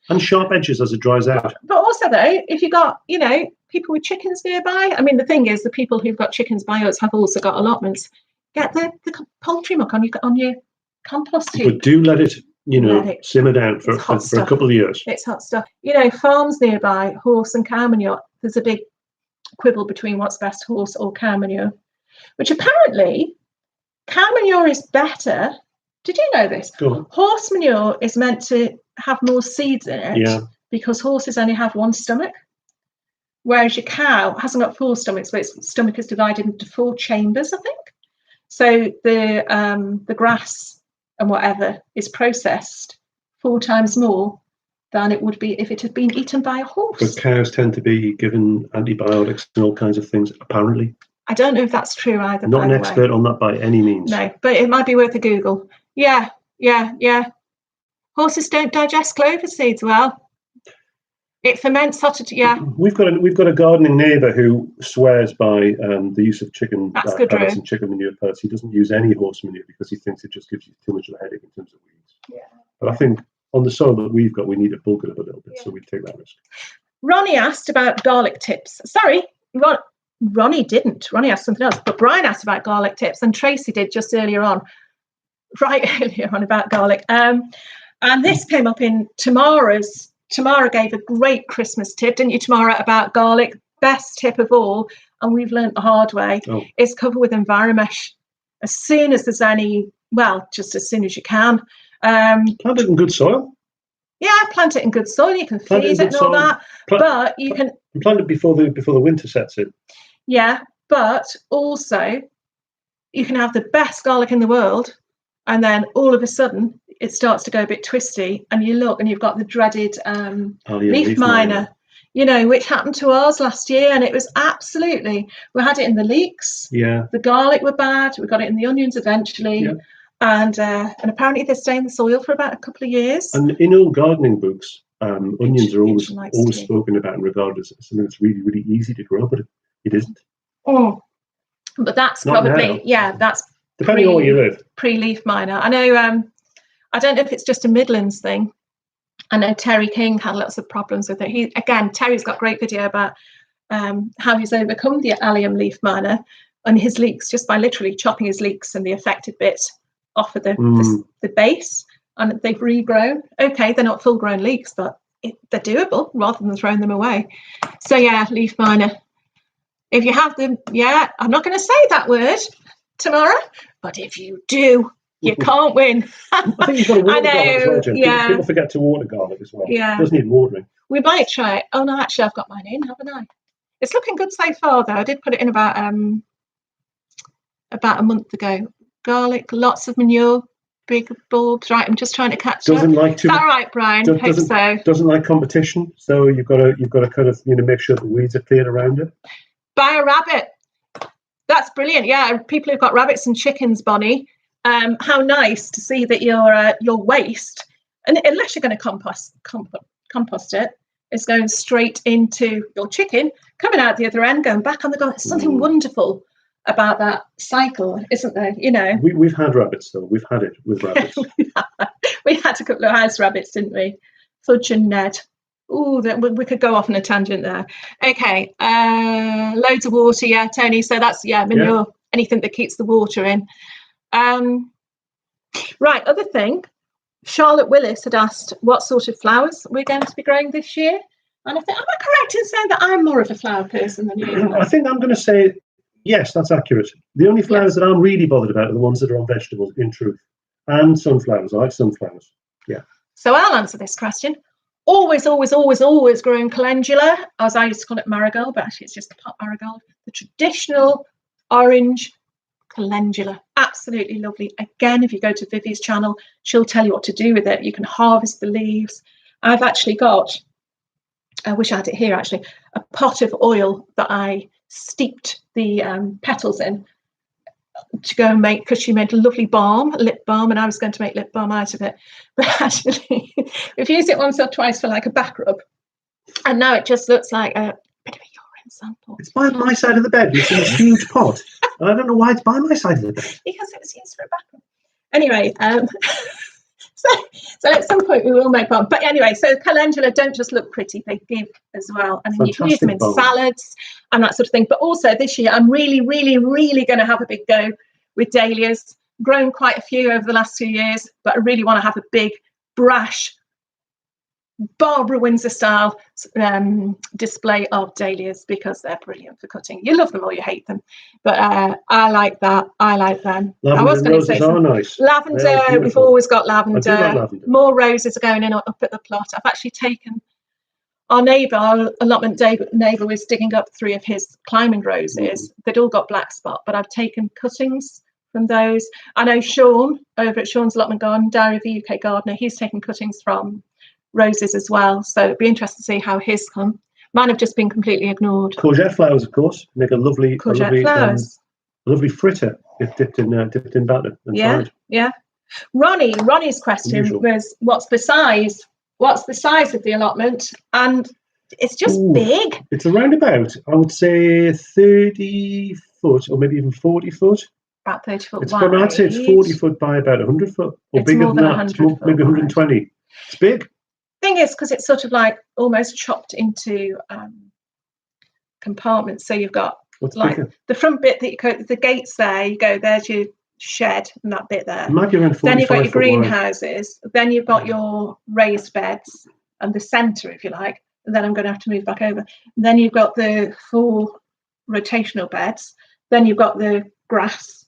B: And sharp edges as it dries out.
A: But also, though, if you've got, people with chickens nearby, I mean, the thing is, the people who've got chickens by us have also got allotments. Get the poultry muck on your compost heap.
B: But do let it, simmer down for a couple of years.
A: It's hot stuff. Farms nearby, horse and cow manure, there's a big quibble between what's best, horse or cow manure. which apparently cow manure is better. Did you know this? Horse manure is meant to have more seeds in it because horses only have one stomach, whereas your cow hasn't got 4 stomachs, but its stomach is divided into 4 chambers, I think. So the grass and whatever is processed 4 times more than it would be if it had been eaten by a horse.
B: But cows tend to be given antibiotics and all kinds of things, apparently.
A: I don't know if that's true either.
B: Not an expert on that by any means.
A: No, but it might be worth a Google. Yeah. Horses don't digest clover seeds well. It ferments hotter.
B: We've got a gardening neighbour who swears by the use of chicken pellets and chicken manure pellets. He doesn't use any horse manure because he thinks it just gives you too much of a headache in terms of weeds. Yeah. But I think on the soil that we've got, we need to bulk it up a little bit, so we take that risk.
A: Ronnie asked about garlic tips. Sorry, Ronnie didn't. Ronnie asked something else, but Brian asked about garlic tips, and Tracy did just earlier on about garlic. And this came up in Tamara's. Tamara gave a great Christmas tip, didn't you, Tamara, about garlic? Best tip of all, and we've learned the hard way, is cover with Enviromesh. As soon as there's any, just as soon as you can.
B: Plant it in good soil.
A: Yeah, plant it in good soil. You can feed it and all that. But you can
B: plant it before the winter sets in.
A: Yeah, but also you can have the best garlic in the world, and then all of a sudden it starts to go a bit twisty, and you look and you've got the dreaded leaf miner, which happened to us last year, and it was absolutely, we had it in the leeks.
B: Yeah.
A: The garlic were bad. We got it in the onions eventually. Yeah. And apparently they stay in the soil for about a couple of years.
B: And in all gardening books, onions are always spoken about and regarded as something that's really, really easy to grow, but it isn't.
A: Oh, but that's probably that's
B: depending on where you live.
A: Pre-leaf miner. I know. I don't know if it's just a Midlands thing. I know Terry King had lots of problems with it. Terry's got a great video about how he's overcome the allium leaf miner and his leeks just by literally chopping his leeks and the affected bit off of the base, and they've regrown. Okay, they're not full-grown leeks, but they're doable rather than throwing them away. So leaf miner. If you have them, I'm not going to say that word tomorrow, but if you do, you can't win.
B: I think you've got to water garlic as well, Jim. People forget to water garlic as well.
A: Yeah.
B: It does need watering.
A: We might try it. Oh, no, actually, I've got mine in, haven't I? It's looking good so far, though. I did put it in about a month ago. Garlic, lots of manure, big bulbs. Right, I'm just trying to catch up. Is that right, Brian? Hope so.
B: Doesn't like competition, so you've got to kind of make sure the weeds are cleared around it.
A: Buy a rabbit. That's brilliant. Yeah, people who've got rabbits and chickens, Bonnie. How nice to see that your waste, and unless you're going to compost it, is going straight into your chicken, coming out the other end, going back on the garden. There's something wonderful about that cycle, isn't there?
B: We've had rabbits though. We've had it with rabbits.
A: We had a couple of house rabbits, didn't we? Fudge and Ned. Oh, we could go off on a tangent there. Okay, loads of water, Tony. So that's manure. Anything that keeps the water in. Right, other thing. Charlotte Willis had asked what sort of flowers we're going to be growing this year, and I think, am I correct in saying that I'm more of a flower person than you?
B: I think I'm going to say yes, that's accurate. The only flowers that I'm really bothered about are the ones that are on vegetables, in truth, and sunflowers. I like sunflowers. Yeah.
A: So I'll answer this question. Always growing calendula, as I used to call it marigold, but actually it's just a pot marigold. The traditional orange calendula, absolutely lovely. Again, if you go to Vivi's channel, she'll tell you what to do with it. You can harvest the leaves. I've actually got, I wish I had it here actually, a pot of oil that I steeped the petals in to go and make, because she made a lovely balm, lip balm, and I was going to make lip balm out of it. But actually, we've used it once or twice for like a back rub, and now it just looks like a bit of a urine sample.
B: It's by my side of the bed. It's in a huge pot, and I don't know why it's by my side of the bed.
A: Because it was used for a back rub. Anyway, so at some point we will make balm. But anyway, so calendula don't just look pretty; they give as well, and you can use them in salads and that sort of thing. But also this year, I'm really going to have a big go with dahlias. Grown quite a few over the last 2 years, but I really want to have a big, brash, Barbara Windsor style display of dahlias because they're brilliant for cutting. You love them or you hate them, but I like that. I like them.
B: Lavender
A: I was going to say
B: are nice.
A: Lavender. We've always got lavender.
B: I do like lavender.
A: More roses are going in up at the plot. I've actually taken our neighbour, our allotment neighbour, was digging up 3 of his climbing roses. They'd all got black spot, but I've taken cuttings from those. I know Sean over at Sean's Allotment Garden, Diary of a UK Gardener, he's taken cuttings from roses as well, so it'd be interesting to see how his come. Mine have just been completely ignored.
B: Courgette flowers, of course, make a lovely
A: flowers.
B: A lovely fritter if dipped in batter and fried.
A: Yeah. Ronnie's question was, what's the size of the allotment? And it's just big.
B: It's around about, I would say, 30 foot or maybe even 40 foot.
A: About 30 foot
B: it's
A: wide.
B: I'd say it's 40 foot by about 100 foot, or
A: it's
B: bigger
A: more
B: than that.
A: 100
B: it's maybe 120.
A: Wide.
B: It's big.
A: Thing is, because it's sort of like almost chopped into compartments. So you've got the front bit that you go, the gates there. You go, there's your shed and that bit there. Then you've got your greenhouses. Then you've got your raised beds and the centre, if you like. And then I'm going to have to move back over. And then you've got the 4 rotational beds. Then you've got the grassy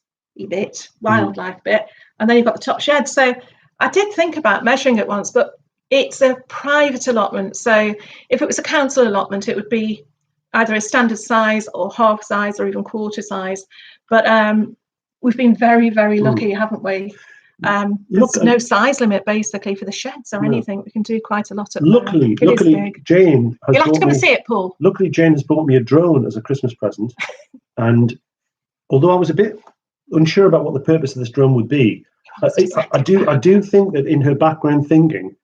A: bit, wildlife bit, and then you've got the top shed. So I did think about measuring it once, but it's a private allotment. So if it was a council allotment, it would be either a standard size or half size or even quarter size. But we've been very, very lucky, haven't we? There's no size limit basically for the sheds or anything. We can do quite a lot of
B: Luckily, Jane has
A: You'll have to come and see it, Paul.
B: Luckily, Jane has bought me a drone as a Christmas present. And although I was a bit unsure about what the purpose of this drone would be, I do think that in her background thinking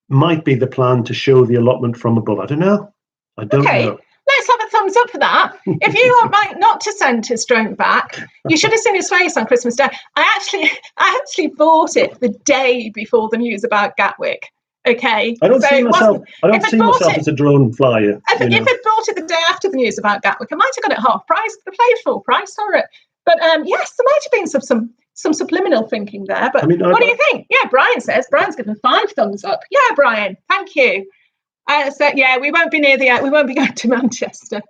B: might be the plan to show the allotment from above. I don't know.
A: Let's have a thumbs up for that. If you want Mike not to send his drone back, you should have seen his face on Christmas Day. I actually bought it the day before the news about Gatwick. Okay.
B: I don't see myself as a drone flyer.
A: If I'd bought it the day after the news about Gatwick, I might have got it half price. I paid full price for it. But yes, there might have been some subliminal thinking there. But what do you think? Yeah, Brian's given 5 thumbs up. Yeah, Brian, thank you. So yeah, we won't be we won't be going to Manchester.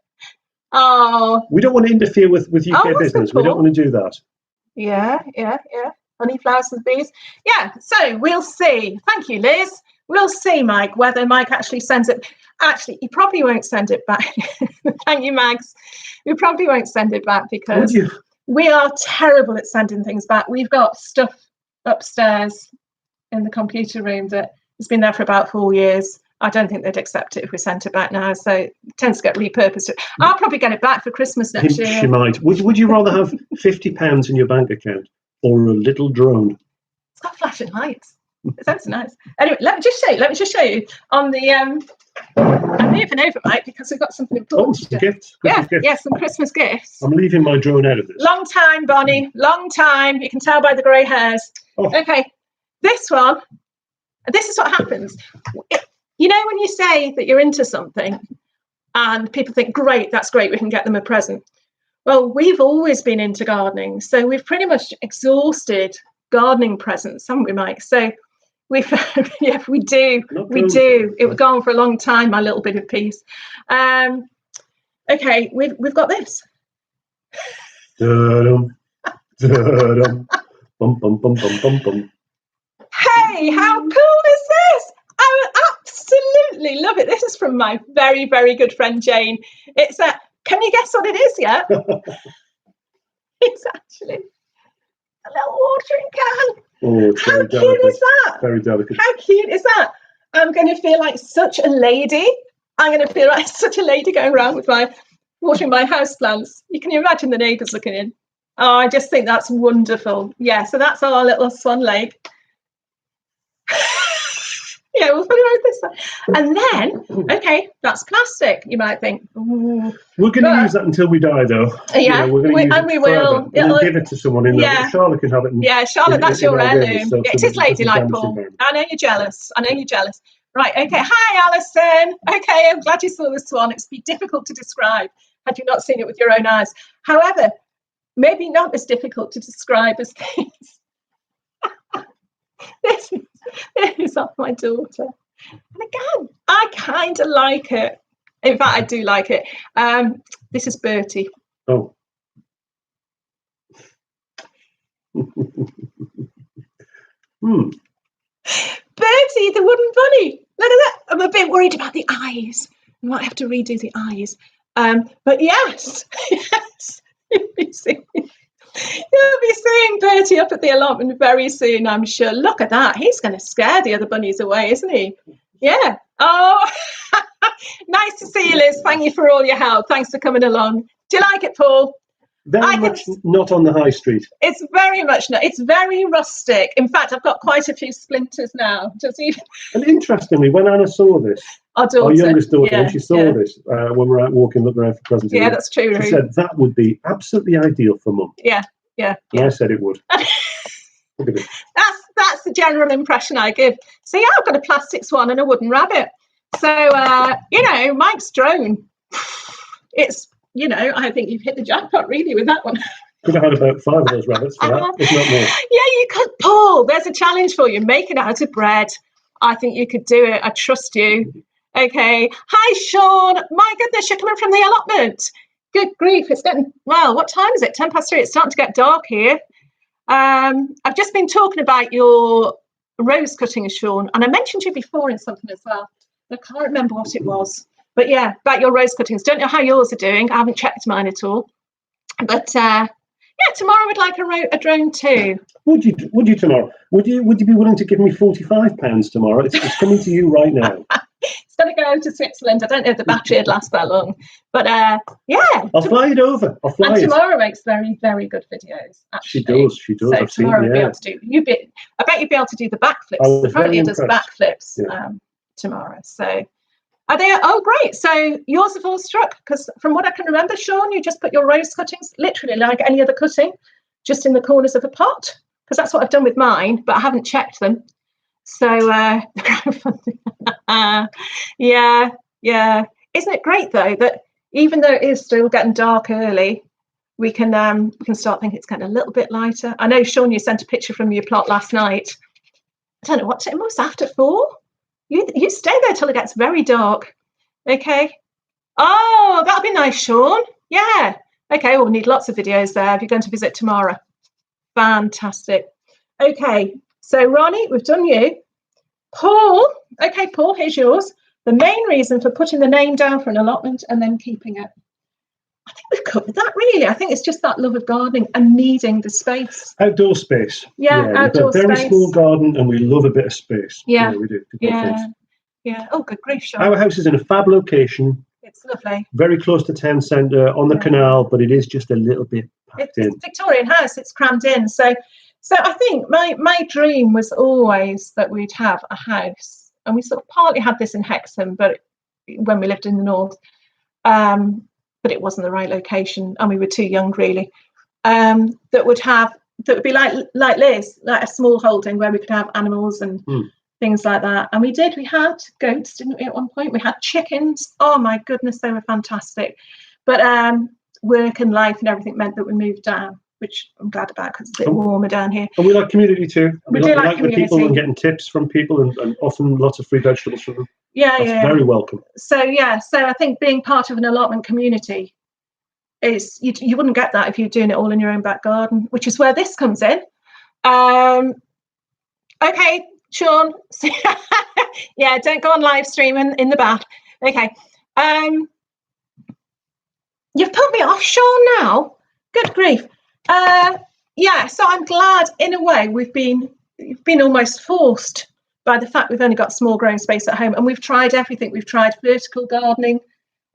A: Oh,
B: we don't want to interfere with UK business. We don't want to do that.
A: Yeah. Honey, flowers and bees. Yeah, so we'll see. Thank you, Liz. We'll see, Mike, whether Mike actually sends it. Actually, he probably won't send it back. Thank you, Mags. We probably won't send it back because we are terrible at sending things back. We've got stuff upstairs in the computer room that has been there for about 4 years. I don't think they'd accept it if we sent it back now. So it tends to get repurposed. I'll probably get it back for Christmas next year.
B: She might. Would you rather have £50 in your bank account or a little drone?
A: It's got flashing lights. It sounds nice. Anyway, let me just show you on the I'm moving over, Mike, because we've got something important.
B: Some gifts.
A: Yeah, some Christmas gifts.
B: I'm leaving my drone out of this.
A: Long time, Bonnie. Long time. You can tell by the grey hairs. Oh. Okay, this one. This is what happens. You know when you say that you're into something and people think, great, that's great, we can get them a present. Well, we've always been into gardening, so we've pretty much exhausted gardening presents, haven't we, Mike? So we do. It would go on for a long time, my little bit of peace. Okay, we've got this.
B: Da-dum, da-dum, bum, bum, bum, bum, bum, bum.
A: Hey, how cool is this? I absolutely love it. This is from my very, very good friend Jane. It's can you guess what it is yet? It's actually a little watering can.
B: Oh, it's
A: how cute is that?
B: Very delicate.
A: How cute is that? I'm going to feel like such a lady. I'm going to feel like such a lady going around with watering my houseplants. You can imagine the neighbours looking in. Oh, I just think that's wonderful. Yeah, so that's our little Swan Lake. Yeah, we'll put it like this one. And then, okay, that's plastic. You might think, ooh.
B: We're going to use that until we die, though.
A: Yeah,
B: we're going to use it
A: will.
B: And then give it to someone in there. Charlotte can have it.
A: Charlotte, that's your heirloom. It is ladylike, Paul. I know you're jealous. Right, okay. Hi, Alison. Okay, I'm glad you saw this one. It's be difficult to describe had you not seen it with your own eyes. However, maybe not as difficult to describe as these. This is off my daughter. And again, I kind of like it. In fact, I do like it. This is Bertie.
B: Oh.
A: Bertie, the wooden bunny. Look at that. I'm a bit worried about the eyes. I might have to redo the eyes. But yes, yes. You'll be seeing Bertie up at the allotment very soon, I'm sure. Look at that. He's going to scare the other bunnies away, isn't he? Yeah. Oh, nice to see you, Liz. Thank you for all your help. Thanks for coming along. Do you like it, Paul?
B: Very much not on the high street.
A: It's very much not. It's very rustic. In fact, I've got quite a few splinters now.
B: And interestingly, when Anna saw this, our youngest daughter, when she saw this, when we were out walking, looking around for presents,
A: that's true.
B: She said that would be absolutely ideal for Mum.
A: Yeah.
B: And I said it would. Look at it.
A: That's the general impression I give. So yeah, I've got a plastic swan and a wooden rabbit. So Mike's drone. It's. I think you've hit the jackpot really with that one.
B: Could have had about 5 of those rabbits for that, if not more.
A: Yeah, you could, Paul. There's a challenge for you. Make it out of bread. I think you could do it. I trust you. Okay. Hi, Sean. My goodness, you're coming from the allotment. Good grief. It's getting, what time is it? 3:10. It's starting to get dark here. I've just been talking about your rose cutting, Sean, and I mentioned you before in something as well. I can't remember what it was. But yeah, about your rose cuttings. Don't know how yours are doing. I haven't checked mine at all. But tomorrow I'd like a drone too.
B: Would you tomorrow? Would you be willing to give me £45 tomorrow? It's coming to you right now.
A: It's going to go to Switzerland. I don't know if the battery would last that long. But
B: I'll fly it over.
A: Tomorrow makes very, very good videos. Actually.
B: She does.
A: So tomorrow we'll be able to do. I bet you'll be able to do the backflips. Apparently it does backflips tomorrow. So. Are they? Oh, great. So yours have all struck, because from what I can remember, Sean, you just put your rose cuttings, literally like any other cutting, just in the corners of a pot, because that's what I've done with mine, but I haven't checked them. So, yeah. Isn't it great, though, that even though it is still getting dark early, we can start thinking it's getting a little bit lighter. I know, Sean, you sent a picture from your plot last night. I don't know what it was, after 4? You stay there till it gets very dark. Okay. Oh, that'll be nice, Sean. Yeah. Okay, well, we need lots of videos there if you're going to visit tomorrow. Fantastic. Okay, so Ronnie, we've done you. Paul. Okay, Paul, here's yours. The main reason for putting the name down for an allotment and then keeping it. I think we've covered that, really. I think it's just that love of gardening and needing the space.
B: Outdoor space.
A: Yeah, outdoor space.
B: Very small garden and we love a bit of space.
A: Yeah,
B: we do.
A: Yeah. Oh, good grief, Sean.
B: Our house is in a fab location.
A: It's lovely.
B: Very close to town centre, on the canal, but it is just a little bit packed in.
A: It's a Victorian house. It's crammed in. So I think my dream was always that we'd have a house, and we sort of partly had this in Hexham, but when we lived in the north. But it wasn't the right location, and we were too young, really. That would be like Liz, like a small holding where we could have animals and things like that. And we did. We had goats, didn't we? At one point, we had chickens. Oh my goodness, they were fantastic. But work and life and everything meant that we moved down, which I'm glad about because it's a bit warmer down here.
B: And we like community too.
A: We like
B: the people and getting tips from people and often lots of free vegetables from them. That's very welcome.
A: So I think being part of an allotment community is you wouldn't get that if you're doing it all in your own back garden, which is where this comes in. Okay, Sean. Yeah, don't go on live stream in the bath. Okay. You've put me off, Sean, now. Good grief. So I'm glad in a way we've been almost forced by the fact we've only got small growing space at home, and we've tried everything. We've tried vertical gardening,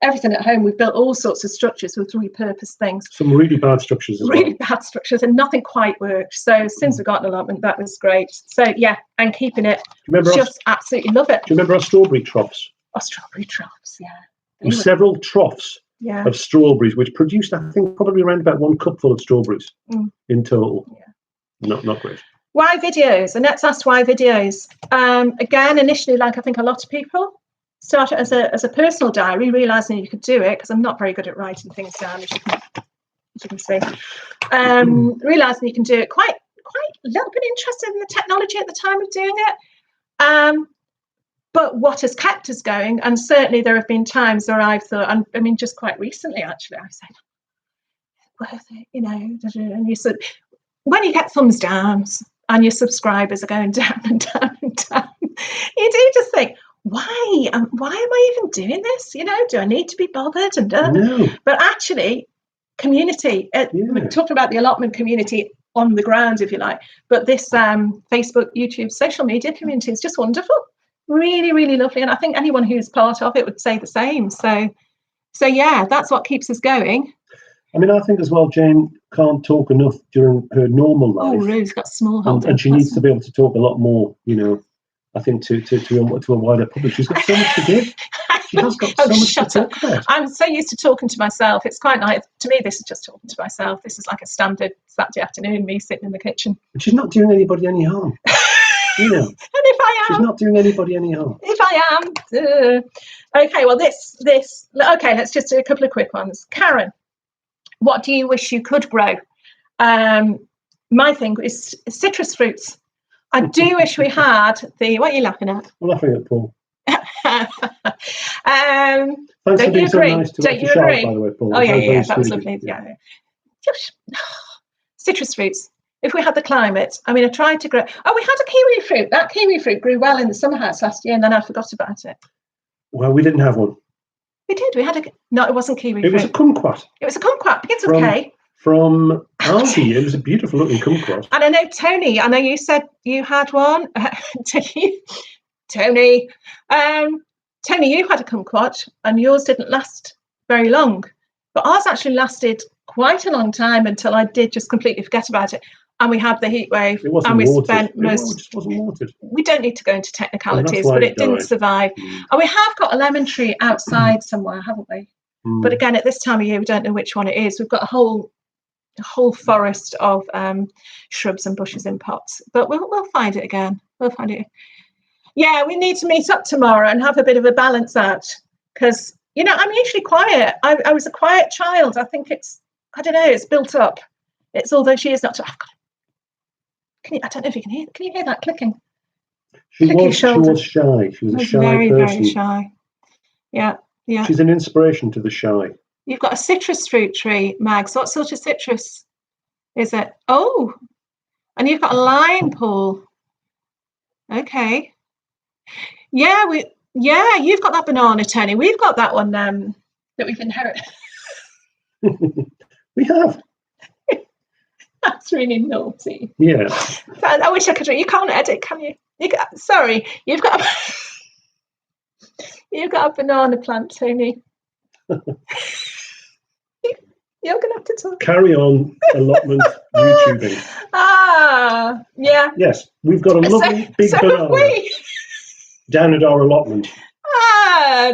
A: everything at home. We've built all sorts of structures with repurposed things.
B: Some really bad structures as well.
A: Really bad structures, and nothing quite worked. So since we got an allotment, that was great. So yeah, and keeping it, absolutely love it.
B: Do you remember our strawberry troughs?
A: Our strawberry troughs, yeah.
B: There were several troughs of strawberries, which produced, I think, probably around about 1 cupful of strawberries in total. Yeah. Not great.
A: Why videos? And let's ask why videos. Again, initially, like I think a lot of people, started as a personal diary, realising you could do it, because I'm not very good at writing things down, as you can see. Realising you can do it, quite a little bit interested in the technology at the time of doing it. But what has kept us going, and certainly there have been times where I've thought, I mean, just quite recently, actually, I've said, worth it, you know, and you said, when you get thumbs downs and your subscribers are going down and down and down, you do just think, why am I even doing this? You know, do I need to be bothered? And
B: No.
A: But actually, community, we're talking about the allotment community on the ground, if you like, but this Facebook, YouTube, social media community is just wonderful. Really, really lovely. And I think anyone who's part of it would say the same. So yeah, that's what keeps us going.
B: I mean, I think as well, Jane can't talk enough during her normal life.
A: Oh, Rue's got small holding.
B: And she needs to be able to talk a lot more, you know, I think to a wider public. She's got so much to give. She has got so much to talk about.
A: I'm so used to talking to myself. It's quite nice. To me, this is just talking to myself. This is like a standard Saturday afternoon, me sitting in the kitchen.
B: But she's not doing anybody any harm. You know.
A: And if I am,
B: she's not doing anybody any harm.
A: If I am, okay. Well, okay. Let's just do a couple of quick ones. Karen, what do you wish you could grow? My thing is citrus fruits. I do wish we had the. What are you laughing at?
B: I'm laughing at Paul.
A: Don't you agree?
B: Nice to
A: don't you agree?
B: By the way, Paul.
A: Oh yeah, that was lovely. Yeah. Citrus fruits. If we had the climate, I mean, I tried to grow. Oh, we had a kiwi fruit. That kiwi fruit grew well in the summer house last year, and then I forgot about it.
B: Well, we didn't have one.
A: We did. We had no, it wasn't kiwi fruit.
B: It was a kumquat.
A: It was a kumquat. It's okay.
B: From Aldi. It was a beautiful looking kumquat.
A: And I know, Tony, I know you said you had one. Tony, you had a kumquat, and yours didn't last very long. But ours actually lasted quite a long time until I did just completely forget about it. And we had the heat wave, and we spent most.
B: It just wasn't watered.
A: We don't need to go into technicalities, but it didn't survive. And we have got a lemon tree outside somewhere, haven't we? But again, at this time of year, we don't know which one it is. We've got a whole forest of shrubs and bushes in pots, but we'll find it again. We'll find it. Yeah, we need to meet up tomorrow and have a bit of a balance out, because you know I'm usually quiet. I was a quiet child. I think I don't know. It's built up. It's all those years not to. I don't know if you can hear. Can you hear that clicking?
B: She was shy. She was a shy
A: very,
B: person.
A: Very shy. Yeah.
B: She's an inspiration to the shy.
A: You've got a citrus fruit tree, Mags. What sort of citrus is it? Oh, and you've got a lime, Paul. Okay. Yeah, you've got that banana, Tony. We've got that one that we've inherited.
B: We have.
A: That's really naughty.
B: Yeah.
A: I wish I could. You can't edit, can you? Sorry, you've got a banana plant, Tony. You're going to have to talk.
B: Carry on, allotment YouTubing.
A: Yeah.
B: Yes, we've got a lovely big banana down at our allotment.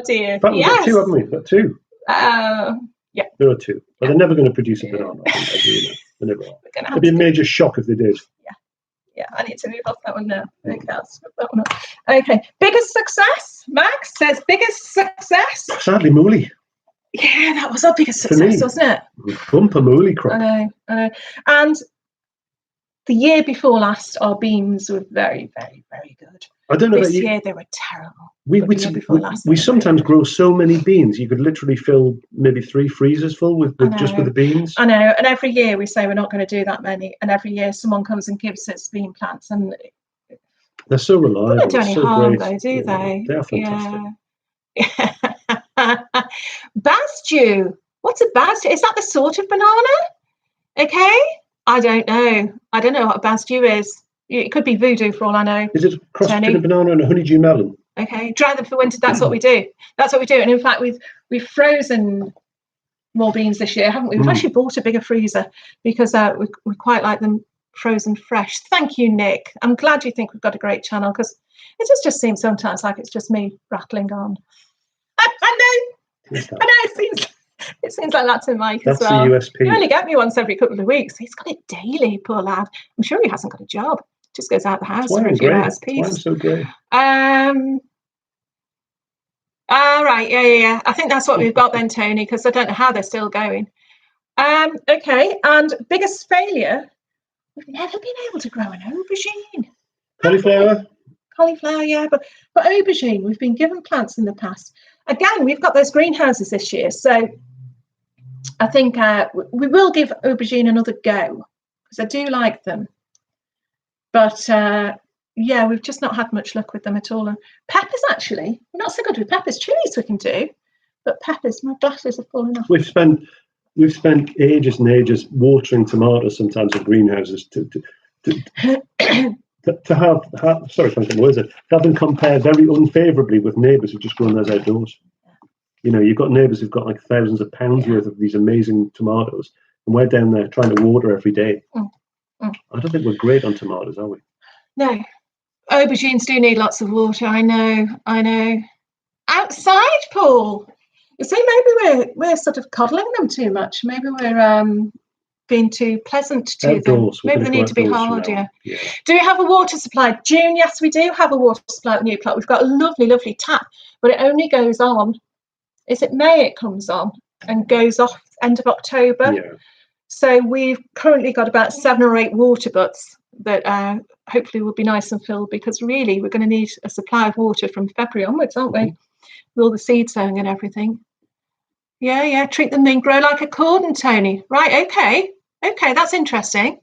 A: Dear.
B: In fact, we've got two, haven't we? We've got two.
A: Yeah.
B: There are two. But they're never going to produce a banana. I do know. They never are. It'd be a major shock if they did.
A: Yeah, I need to move off that one now. Okay, I'll flip that one up. Okay, biggest success? Max says biggest success.
B: Sadly, Mooley.
A: Yeah, that was our biggest success, wasn't it?
B: Bumper Mooley crop.
A: I know. And the year before last, our beans were very, very, very good.
B: I don't know
A: this
B: about you.
A: year they were terrible.
B: We sometimes grow so many beans. You could literally fill maybe 3 freezers full with the beans.
A: I know. And every year we say we're not going to do that many. And every year someone comes and gives us bean plants, and
B: they're so reliable.
A: They don't do any harm,
B: great.
A: though, do they?
B: They are fantastic.
A: Yeah. Basdew. What's a basdew? Is that the sort of banana? Okay. I don't know what a basdew is. It could be voodoo for all I know.
B: Is it a cross between a banana and a honeydew melon?
A: Okay, dry them for winter. That's what we do. And in fact, we've frozen more beans this year, haven't we? We've actually bought a bigger freezer because we quite like them frozen fresh. Thank you, Nick. I'm glad you think we've got a great channel, because it just seems sometimes like it's just me rattling on. I know. It seems like that's in Mike as well.
B: That's the USP.
A: You only get me once every couple of weeks. He's got it daily, poor lad. I'm sure he hasn't got a job. Just goes out the house for a few hours peace.
B: I'm so great.
A: All right, yeah. I think that's what we've got then, Tony, because I don't know how they're still going. Okay, and biggest failure, we've never been able to grow an aubergine.
B: Cauliflower?
A: cauliflower, yeah, but aubergine, we've been given plants in the past. Again, we've got those greenhouses this year, so I think we will give aubergine another go because I do like them. But yeah, we've just not had much luck with them at all. And peppers, actually, we're not so good with peppers. Chilies we can do, but peppers, my glasses are falling off.
B: We've spent ages and ages watering tomatoes sometimes in greenhouses to have sorry, I can't get my words out, to have them compare very unfavourably with neighbours who just grow those outdoors. You know, you've got neighbours who've got like thousands of pounds worth of these amazing tomatoes, and we're down there trying to water every day. I don't think we're great on tomatoes, are we?
A: No. Aubergines do need lots of water. I know. Outside, Paul. You see, maybe we're sort of coddling them too much. Maybe we're being too pleasant to
B: outdoors,
A: them. Maybe they need to be harder. Yeah. Do we have a water supply? June, yes, we do have a water supply at the new plot. We've got a lovely, lovely tap, but it only goes on. Is it May it comes on and goes off end of October?
B: Yeah.
A: So we've currently got about 7 or 8 water butts that hopefully will be nice and filled, because really we're going to need a supply of water from February onwards, aren't we? With all the seed sowing and everything. Yeah, treat them then grow like a cordon, Tony. Right, okay, that's interesting.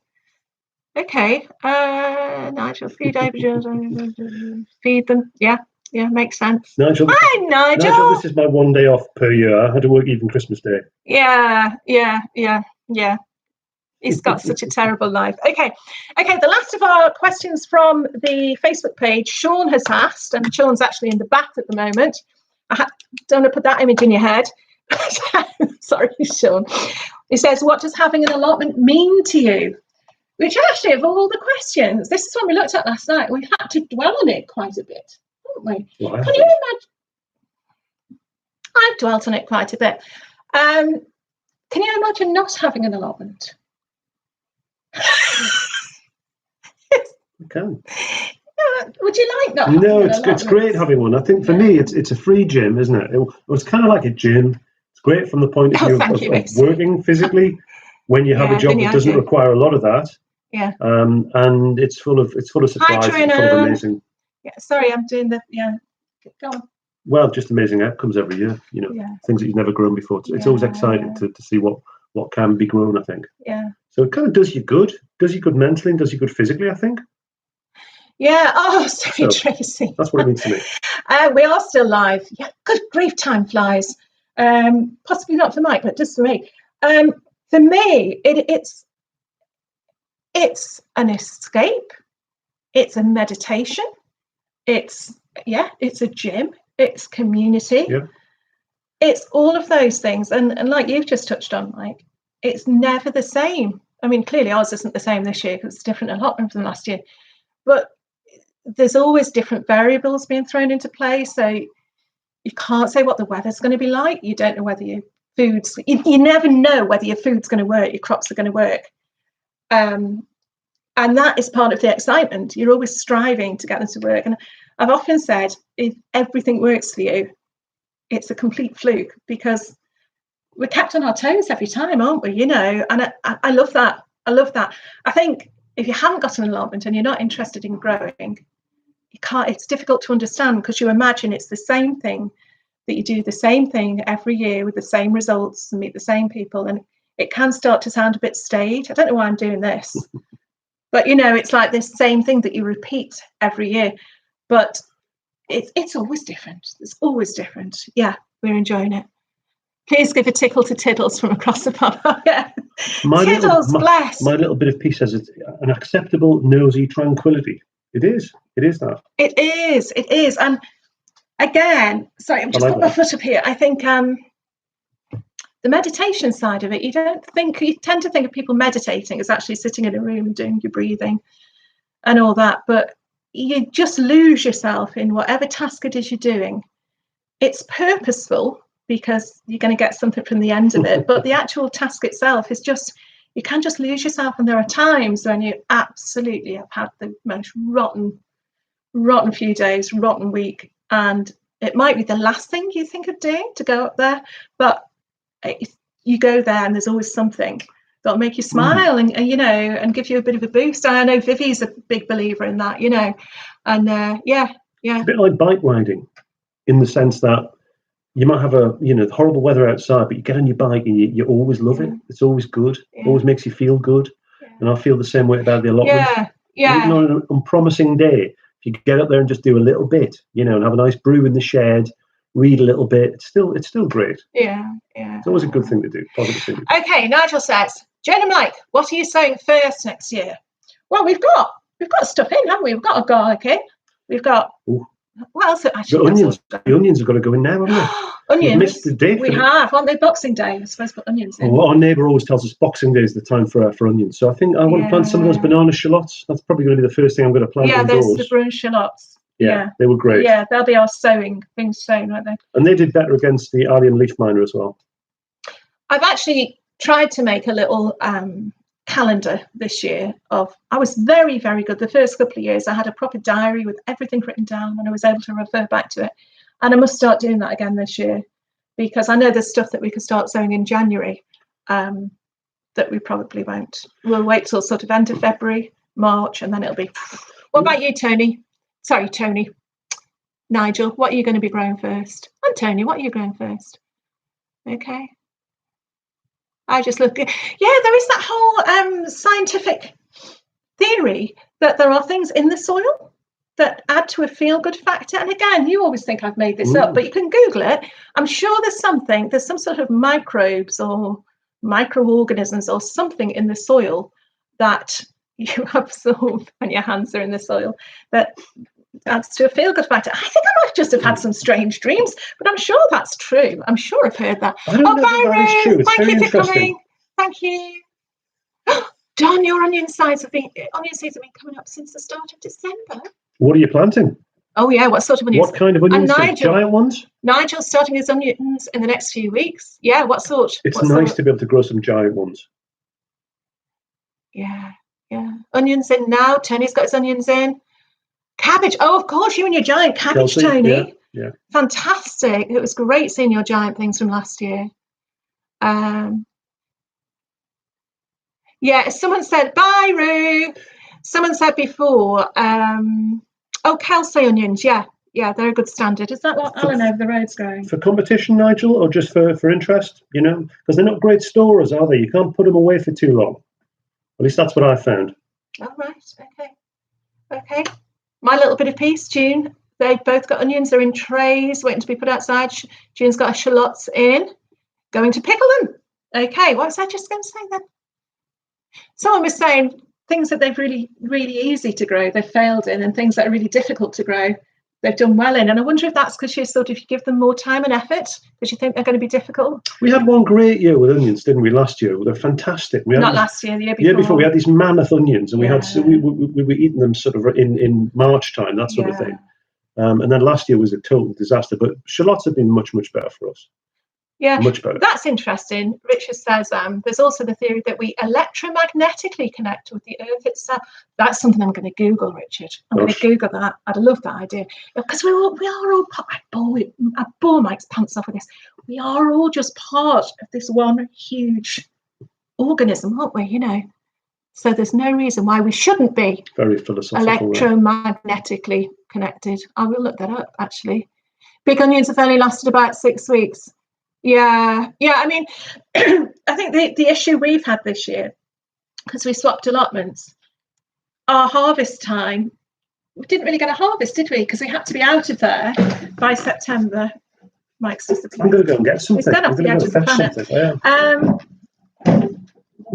A: Okay, Nigel, feed aubergines, feed them. Yeah, makes sense.
B: Nigel,
A: hi,
B: Nigel, this is my one day off per year. I had to work even Christmas Day.
A: Yeah. He's got such a terrible life. Okay. The last of our questions from the Facebook page, Sean has asked, and Sean's actually in the bath at the moment. I don't want to put that image in your head. Sorry, Sean. He says, what does having an allotment mean to you? Which actually, of all the questions, this is one we looked at last night. We've had to dwell on it quite a bit, haven't we?
B: Well,
A: can you imagine? I've dwelt on it quite a bit. Can you imagine not having an allotment?
B: I can.
A: Would you like that?
B: No, it's great having one. I think for me, it's a free gym, isn't it? It was kind of like a gym. It's great from the point of view of working physically when you have a job that doesn't require a lot of that.
A: Yeah.
B: And it's full of surprises. It's full of amazing.
A: Yeah. Sorry, I'm doing the Go on.
B: Well, just amazing outcomes every year. You know, things that you've never grown before. It's always exciting to see what can be grown, I think.
A: Yeah.
B: So it kind of does you good. Does you good mentally and does you good physically, I think.
A: Yeah. Oh, sorry, Tracy.
B: That's what it means to me.
A: We are still live. Yeah. Good grief, time flies. Possibly not for Mike, but just for me. For me, it's an escape. It's a meditation. It's a gym. It's community.
B: Yeah.
A: It's all of those things. And like you've just touched on, Mike, it's never the same. I mean, clearly ours isn't the same this year because it's different allotment from last year. But there's always different variables being thrown into play. So you can't say what the weather's going to be like. You don't know whether your food's... You never know whether your food's going to work, your crops are going to work. And that is part of the excitement. You're always striving to get them to work. And I've often said, if everything works for you, it's a complete fluke, because we're kept on our toes every time, aren't we? You know, and I love that. I think if you haven't got an allotment and you're not interested in growing, it's difficult to understand, because you imagine it's the same thing, that you do the same thing every year with the same results and meet the same people. And it can start to sound a bit staid. I don't know why I'm doing this. But, you know, it's like this same thing that you repeat every year. But it's always different. It's always different. Yeah, we're enjoying it. Please give a tickle to Tiddles from across the pond. Yeah. Tiddles, bless.
B: My little bit of peace says it's an acceptable, nosy tranquility. It is. It is that.
A: It is. And again, sorry, I'm just putting my foot up here. I think the meditation side of it, you tend to think of people meditating as actually sitting in a room and doing your breathing and all that, but you just lose yourself in whatever task it is you're doing. It's purposeful because you're going to get something from the end of it, but the actual task itself is just, you can just lose yourself. And there are times when you absolutely have had the most rotten few days, rotten week, and it might be the last thing you think of doing to go up there, but you go there and there's always something that'll make you smile and you know, and give you a bit of a boost. And I know Vivi's a big believer in that, you know. And yeah.
B: It's a bit like bike riding, in the sense that you might have horrible weather outside, but you get on your bike and you always love it. It's always good. Always makes you feel good. And I feel the same way about the allotment. Even on an unpromising day, if you get up there and just do a little bit, and have a nice brew in the shed, read a little bit, it's still great. It's always a good thing to do, positive thing to do.
A: Okay, Nigel says, Jane and Mike, what are you sowing first next year? Well, we've got stuff in, haven't we? We've got a garlic in. We've got what else? Actually,
B: the onions have got to go in now, haven't they?
A: Onions.
B: We've missed the date.
A: We have, aren't they? Boxing Day. We're supposed to put onions in.
B: Well, our neighbour always tells us Boxing Day is the time for onions. So I think I want to plant some of those banana shallots. That's probably going to be the first thing I'm going to plant indoors.
A: Those are the brune shallots.
B: Yeah, they were great.
A: Yeah, they'll be our things sown, won't they?
B: And they did better against the allium leaf miner as well.
A: I've actually tried to make a little calendar this year I was very, very good. The first couple of years I had a proper diary with everything written down and I was able to refer back to it. And I must start doing that again this year, because I know there's stuff that we could start sowing in January that we probably won't. We'll wait till sort of end of February, March, and then it'll be. What about you, Tony? Sorry, Tony. Nigel, what are you going to be growing first? And Tony, what are you growing first? Okay. I just look. Yeah, there is that whole scientific theory that there are things in the soil that add to a feel-good factor. And again, you always think I've made this up, but you can Google it. I'm sure there's some sort of microbes or microorganisms or something in the soil that you absorb when your hands are in the soil that adds to a feel-good factor. I think I might just have had some strange dreams, but I'm sure that's true. I'm sure I've heard that.
B: I don't know if that is true. It's very interesting.
A: Thank you. Don, your onion seeds have been coming up since the start of December.
B: What are you planting?
A: Oh yeah, what sort of onions?
B: What kind of onions? Giant ones?
A: Nigel's starting his onions in the next few weeks. Yeah, what sort?
B: It's nice to be able to grow some giant ones.
A: Yeah. Onions in now. Tony's got his onions in. Cabbage. Oh, of course, you and your giant cabbage, Kelsey, Tony.
B: Yeah.
A: Fantastic. It was great seeing your giant things from last year. Someone said, bye, Roo. Someone said before, Kelsey onions. Yeah, they're a good standard. Is that what Alan over the road's growing?
B: For competition, Nigel, or just for interest? Because they're not great storers, are they? You can't put them away for too long. At least that's what I found.
A: All right. Okay. My little bit of peace, June. They've both got onions. They're in trays, waiting to be put outside. June's got her shallots in. Going to pickle them. Okay. What was I just going to say then? Someone was saying things that they've really, really easy to grow, they've failed in, and things that are really difficult to grow, they've done well in. And I wonder if that's because you give them more time and effort because you think they're going to be difficult.
B: We had one great year with onions, didn't we? Last year, they're fantastic.
A: Last year, the year before.
B: The year before, we had these mammoth onions, and we were eating them sort of in March time, that sort of thing. And then last year was a total disaster. But shallots have been much, much better for us.
A: Yeah,
B: much better.
A: That's interesting. Richard says there's also the theory that we electromagnetically connect with the earth itself. That's something I'm going to Google, Richard. I'm going to Google that. I'd love that idea. Because we are all I bore Mike's pants off with this. We are all just part of this one huge organism, aren't we? So there's no reason why we shouldn't be
B: very philosophical,
A: electromagnetically connected. I will look that up, actually. Big onions have only lasted about 6 weeks. Yeah. I mean, I think the issue we've had this year, because we swapped allotments, our harvest time, we didn't really get a harvest, did we? Because we had to be out of there by September. Mike's disappointed.
B: I'm going to go and get something.
A: He's gone off the edge of the planet.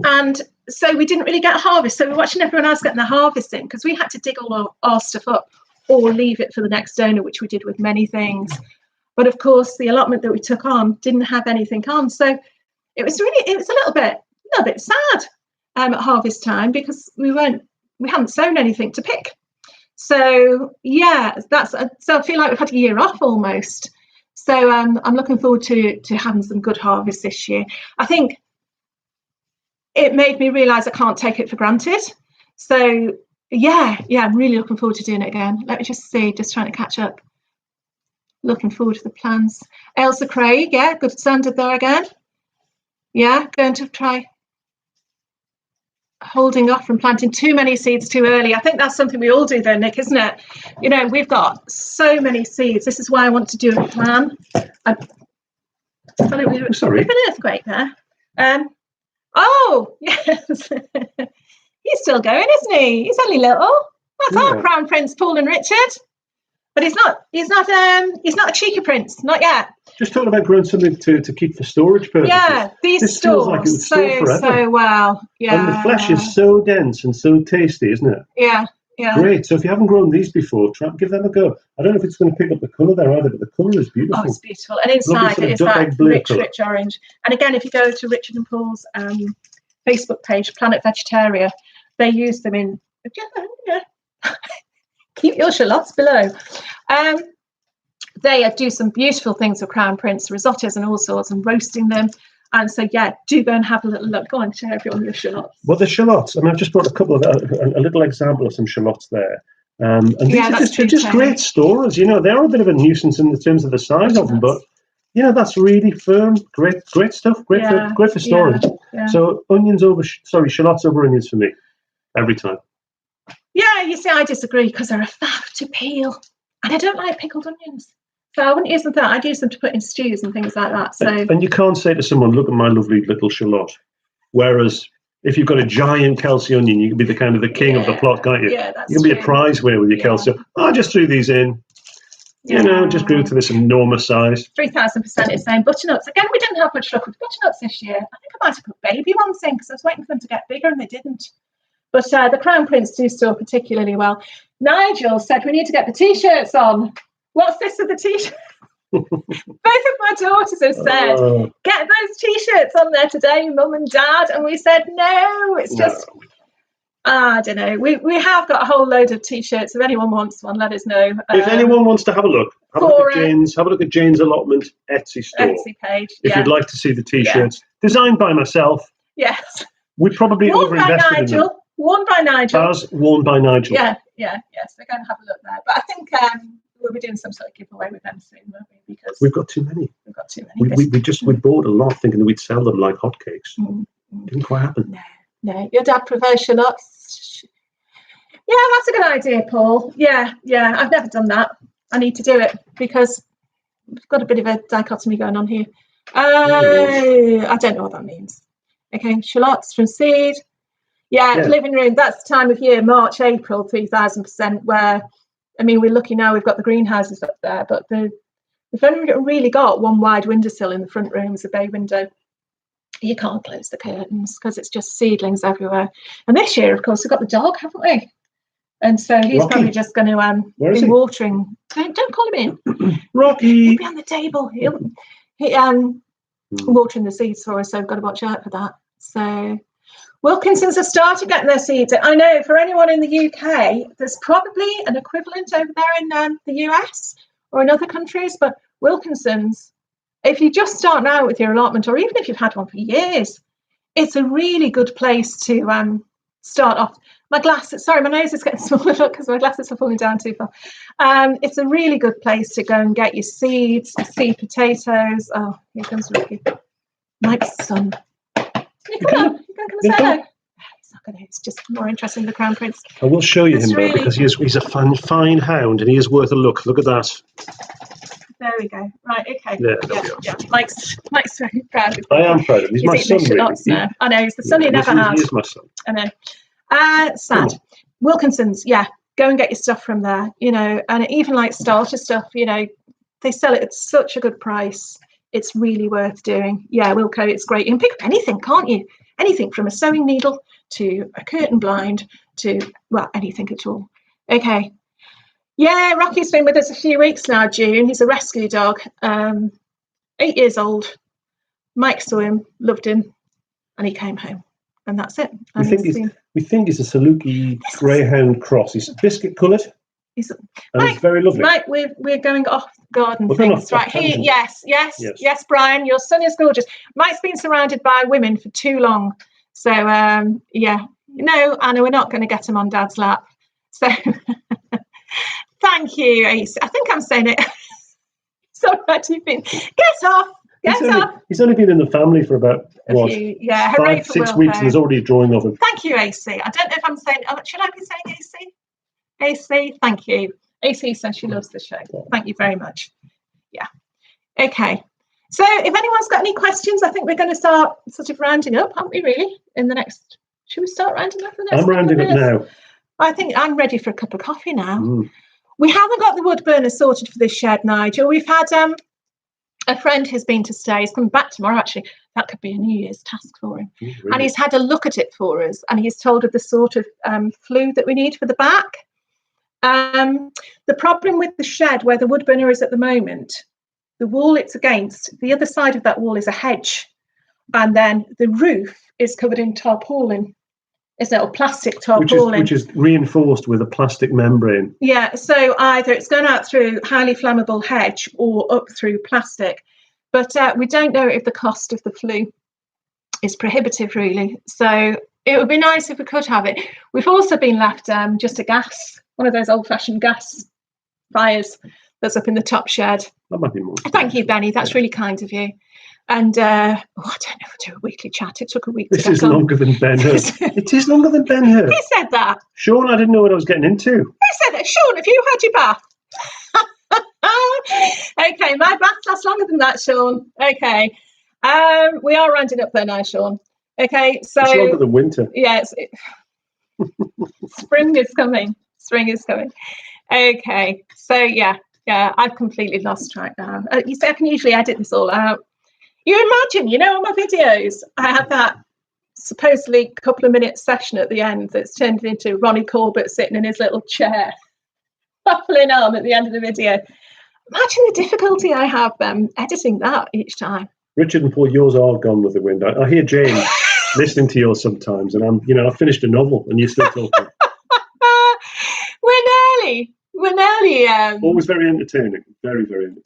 A: And so we didn't really get a harvest. So we're watching everyone else getting the harvest in, because we had to dig all our stuff up or leave it for the next owner, which we did with many things. But of course, the allotment that we took on didn't have anything on. So it was a little bit sad at harvest time, because we hadn't sown anything to pick. So yeah, so I feel like we've had a year off almost. So I'm looking forward to having some good harvest this year. I think it made me realise I can't take it for granted. So yeah, I'm really looking forward to doing it again. Let me just see, just trying to catch up. Looking forward to the plans. Ailsa Craig, good standard there again. Yeah, going to try. holding off from planting too many seeds too early. I think that's something we all do though, Nick, isn't it? You know, we've got so many seeds. This is why I want to do a plan.
B: Sorry.
A: We've an earthquake there. Oh, yes. He's still going, isn't he? He's only little. That's our Crown Prince, Paul and Richard. But he's not a cheeky prince, not yet.
B: Just talking about growing something to keep for storage purposes.
A: Yeah, these store like so well. Yeah.
B: And the flesh is so dense and so tasty, isn't it?
A: Yeah, yeah.
B: Great. So if you haven't grown these before, give them a go. I don't know if it's going to pick up the colour there either, but the colour is beautiful.
A: Oh, it's beautiful. And inside it is that rich orange. And again, if you go to Richard and Paul's Facebook page, Planet Vegetaria, they use them in... Keep your shallots below. They do some beautiful things with Crown Prince, risottos and all sorts, and roasting them. And so, yeah, do go and have a little look. Go on, share everyone your shallots.
B: Well, the shallots, I mean, I've just brought a little example of some shallots there. And these are just great storers. You know, they're a bit of a nuisance in terms of the size of them, but, you know, that's really firm. Great stuff. Great for storage.
A: Yeah.
B: So shallots over onions for me, every time.
A: Yeah, you see, I disagree because they're a faff to peel. And I don't like pickled onions. So I wouldn't use them for that. I'd use them to put in stews and things like that. So
B: And you can't say to someone, look at my lovely little shallot. Whereas if you've got a giant Kelsey onion, you can be the kind of the king of the plot, can't you?
A: Yeah, that's
B: you can be a prize winner with your Kelsey. I just threw these in. You know, just grew to this enormous size.
A: 3,000% is saying butternuts. Again, we didn't have much luck with butternuts this year. I think I might have put baby ones in because I was waiting for them to get bigger and they didn't. But the Crown Prince do store particularly well. Nigel said we need to get the T-shirts on. What's this with the T-shirt? Both of my daughters have said, get those T-shirts on there today, Mum and Dad. And we said, no, it's just, I don't know. We have got a whole load of T-shirts. If anyone wants one, let us know.
B: If anyone wants to have a look, have a look at Jane's Allotment Etsy store.
A: Etsy page,
B: if you'd like to see the T-shirts. Designed by myself.
A: Yes.
B: We probably overinvested in them.
A: Worn by Nigel.
B: As worn by Nigel.
A: Yes. We're going to have a look there. But I think we'll be doing some sort of giveaway with them soon, won't we? Because
B: we've got too many. We bought a lot thinking that we'd sell them like hotcakes. Didn't quite happen.
A: No. Your dad prefers shallots. Yeah, that's a good idea, Paul. Yeah. I've never done that. I need to do it because we've got a bit of a dichotomy going on here. I don't know what that means. Okay, shallots from seed. Yeah, living room, that's the time of year, March, April, 3,000%, where, I mean, we're lucky now we've got the greenhouses up there, but we've only really got one wide windowsill in the front room as a bay window. You can't close the curtains because it's just seedlings everywhere. And this year, of course, we've got the dog, haven't we? And so he's probably just going to be watering. Don't call him in.
B: Rocky!
A: He'll be on the table. He'll watering the seeds for us, so we've got to watch out for that. So Wilkinsons have started getting their seeds. I know for anyone in the UK, there's probably an equivalent over there in the US or in other countries, but Wilkinsons, if you just start now with your allotment, or even if you've had one for years, it's a really good place to start off. My glasses, sorry, my nose is getting smaller because my glasses are falling down too far. It's a really good place to go and get your seeds, seed potatoes. Oh, here comes Ricky. Mike's son. You come and say hello. He's not going to. It's just more interesting than the Crown Prince.
B: I will show you him though, because he's a fine hound and he is worth a look. Look at that.
A: There we go. Right, okay.
B: Yeah.
A: Mike's very proud of him.
B: I am proud of him. He's my son, really.
A: Now. I know, he's the son he never had.
B: He is my son.
A: I know. Sad. Wilkinsons, go and get your stuff from there, you know, and even like starter stuff, you know, they sell it at such a good price. It's really worth doing. Yeah, Wilco, it's great. You can pick up anything, can't you? Anything from a sewing needle to a curtain blind to, well, anything at all. Okay. Yeah, Rocky's been with us a few weeks now, June. He's a rescue dog, 8 years old. Mike saw him, loved him, and he came home. And that's it.
B: We think he's a Saluki Greyhound cross. He's biscuit coloured. He's very lovely.
A: Mike, we're going off garden things, right? Yes, Brian, your son is gorgeous. Mike's been surrounded by women for too long. So, Anna, we're not going to get him on Dad's lap. So, thank you, Ace. I think I'm saying it. So, you've been, get off.
B: He's only been in the family for about, what,
A: hooray
B: 5,
A: for
B: 6
A: Will,
B: weeks,
A: though.
B: and there's already a drawing of him.
A: Thank you, AC. I don't know if I'm saying, should I be saying AC? AC, thank you. AC says she loves the show. Thank you very much. Yeah. Okay. So if anyone's got any questions, I think we're going to start sort of rounding up, aren't we, really? Should we start rounding up?
B: I'm rounding up now.
A: I think I'm ready for a cup of coffee now. We haven't got the wood burner sorted for this shed, Nigel. We've had a friend who's been to stay. He's coming back tomorrow, actually. That could be a New Year's task for him. Really? And he's had a look at it for us, and he's told us the sort of flue that we need for the back. The problem with the shed where the wood burner is at the moment, the wall it's against, the other side of that wall is a hedge, and then the roof is covered in tarpaulin. It's a plastic tarpaulin.
B: Which is reinforced with a plastic membrane.
A: Yeah, so either it's going out through highly flammable hedge or up through plastic. But we don't know if the cost of the flue is prohibitive, really. So it would be nice if we could have it. We've also been left just a gas, one of those old-fashioned gas fires that's up in the top shed.
B: That might be more.
A: Thank you, Benny. That's really kind of you. And I don't know if we'll do a weekly chat. It took a week to get on.
B: This is longer than Ben Hur. It is longer than Ben Hur.
A: Who said that?
B: Sean, I didn't know what I was getting into.
A: Who said that? Sean, have you had your bath? Okay, my bath lasts longer than that, Sean. Okay. We are rounding up there now, Sean. Okay, so...
B: It's longer than winter.
A: Yes. Spring is coming. Spring is coming. Okay, so yeah, I've completely lost track now. You see, I can usually edit this all out. You imagine, on my videos, I have that supposedly couple of minute session at the end that's turned into Ronnie Corbett sitting in his little chair, waffling on at the end of the video. Imagine the difficulty I have editing that each time.
B: Richard and Paul, yours are gone with the wind. I hear Jane listening to yours sometimes, and I finished a novel, and you're still talking.
A: We're nearly.
B: Always very entertaining. Very, very entertaining.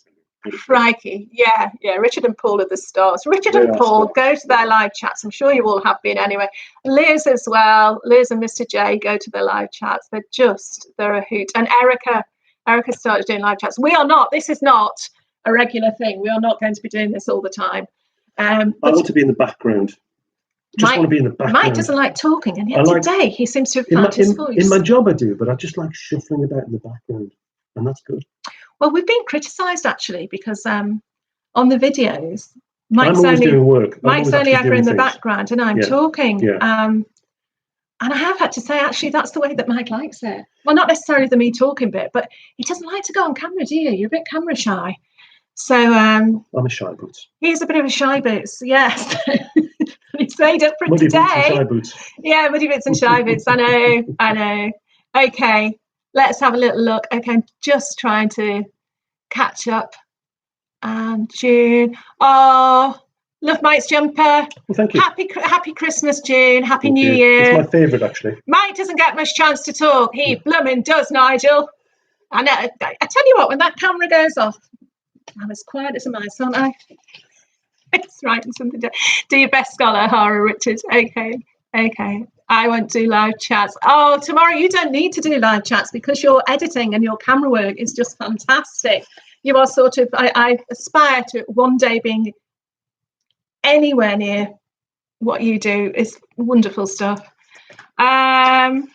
A: Crikey. Yeah. Richard and Paul are the stars. Richard and Paul, go to their live chats. I'm sure you all have been anyway. Liz as well. Liz and Mr. J go to their live chats. They're a hoot. And Erica started doing live chats. We are not. This is not a regular thing. We are not going to be doing this all the time. I
B: want to be in the background. Want to be in the background.
A: Mike doesn't like talking, and yet today he seems to have found his voice.
B: In my job I do, but I just like shuffling about in the background, and that's good.
A: Well, we've been criticised actually because on the videos,
B: Mike's
A: only ever in the background, and I'm talking.
B: Yeah.
A: And I have had to say, actually, that's the way that Mike likes it. Well, not necessarily the me talking bit, but he doesn't like to go on camera, do you? You're a bit camera shy. So I'm
B: a shy boots.
A: He's a bit of a shy boots, yes. He's made up for
B: Muddy
A: today.
B: Boots and shy boots.
A: Yeah, muddy boots and shy boots. I know. Okay, let's have a little look. Okay, I'm just trying to catch up. And June. Oh, love Mike's jumper.
B: Well, thank you.
A: Happy Christmas, June. Happy
B: Thank
A: New
B: you.
A: Year.
B: It's my favourite, actually.
A: Mike doesn't get much chance to talk. He blooming does, Nigel. I know. I tell you what, when that camera goes off, I'm as quiet as a mouse, aren't I? It's writing something down. Do your best, scholar, Hara Richard. Okay. I won't do live chats. Oh, tomorrow you don't need to do live chats because your editing and your camera work is just fantastic. You are sort of, I aspire to one day being anywhere near what you do. It's wonderful stuff. I'm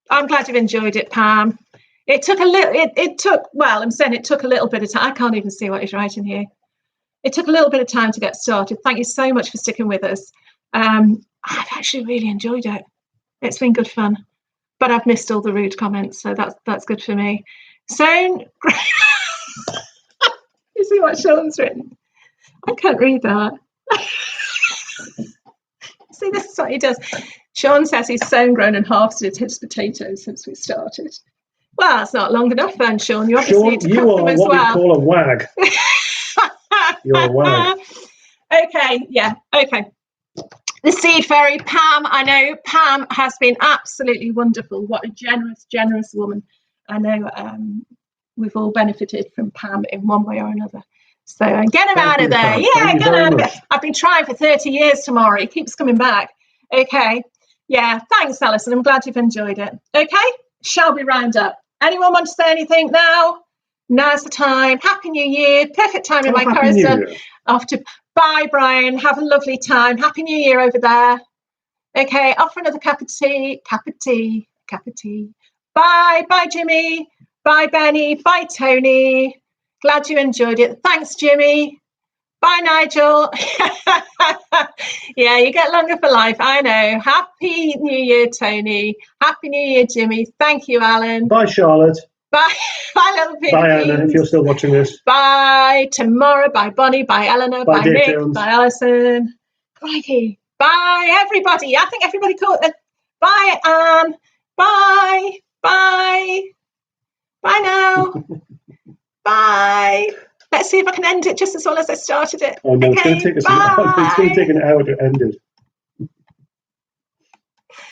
A: glad you've enjoyed it, Pam. It took a little, it took a little bit of time. I can't even see what he's writing here. It took a little bit of time to get started. Thank you so much for sticking with us. I've actually really enjoyed it. It's been good fun, but I've missed all the rude comments, so that's good for me. So, you see what Sean's written? I can't read that. See, this is what he does. Sean says he's sown, grown and harvested his potatoes since we started. Well, that's not long enough then, Sean. You obviously need to cook them as well.
B: You are what we call a wag. You're a wag. Okay. The seed fairy, Pam. I know Pam has been absolutely wonderful. What a generous woman. I know we've all benefited from Pam in one way or another. So get him out of there. Yeah, get him out of there. I've been trying for 30 years tomorrow. He keeps coming back. Okay. Yeah, thanks, Alison. I'm glad you've enjoyed it. Okay, shall we round up? Anyone want to say anything now? Now's the time. Happy New Year. Perfect time in my correspondence.
A: Bye, Brian. Have a lovely time. Happy New Year over there. Okay, off for another cup of tea. Cup of tea. Cup of tea. Bye. Bye, Jimmy. Bye, Benny. Bye, Tony. Glad you enjoyed it. Thanks, Jimmy. Bye, Nigel. Yeah, you get longer for life. I know. Happy New Year, Tony. Happy New Year, Jimmy. Thank you, Alan.
B: Bye, Charlotte.
A: Bye. Bye, little pig.
B: Bye, Anna, if you're still watching this.
A: Bye, Tamara. Bye, Bonnie. Bye, Eleanor.
B: Bye,
A: Bye,
B: Dave
A: Nick.
B: Jones.
A: Bye, Alison. Crikey. Bye, everybody. I think everybody caught it. Bye, Anne. Bye. Bye. Bye now. Bye. Let's see if I can end it just as well as I started it.
B: Oh no,
A: okay,
B: it's going to take an hour to end it.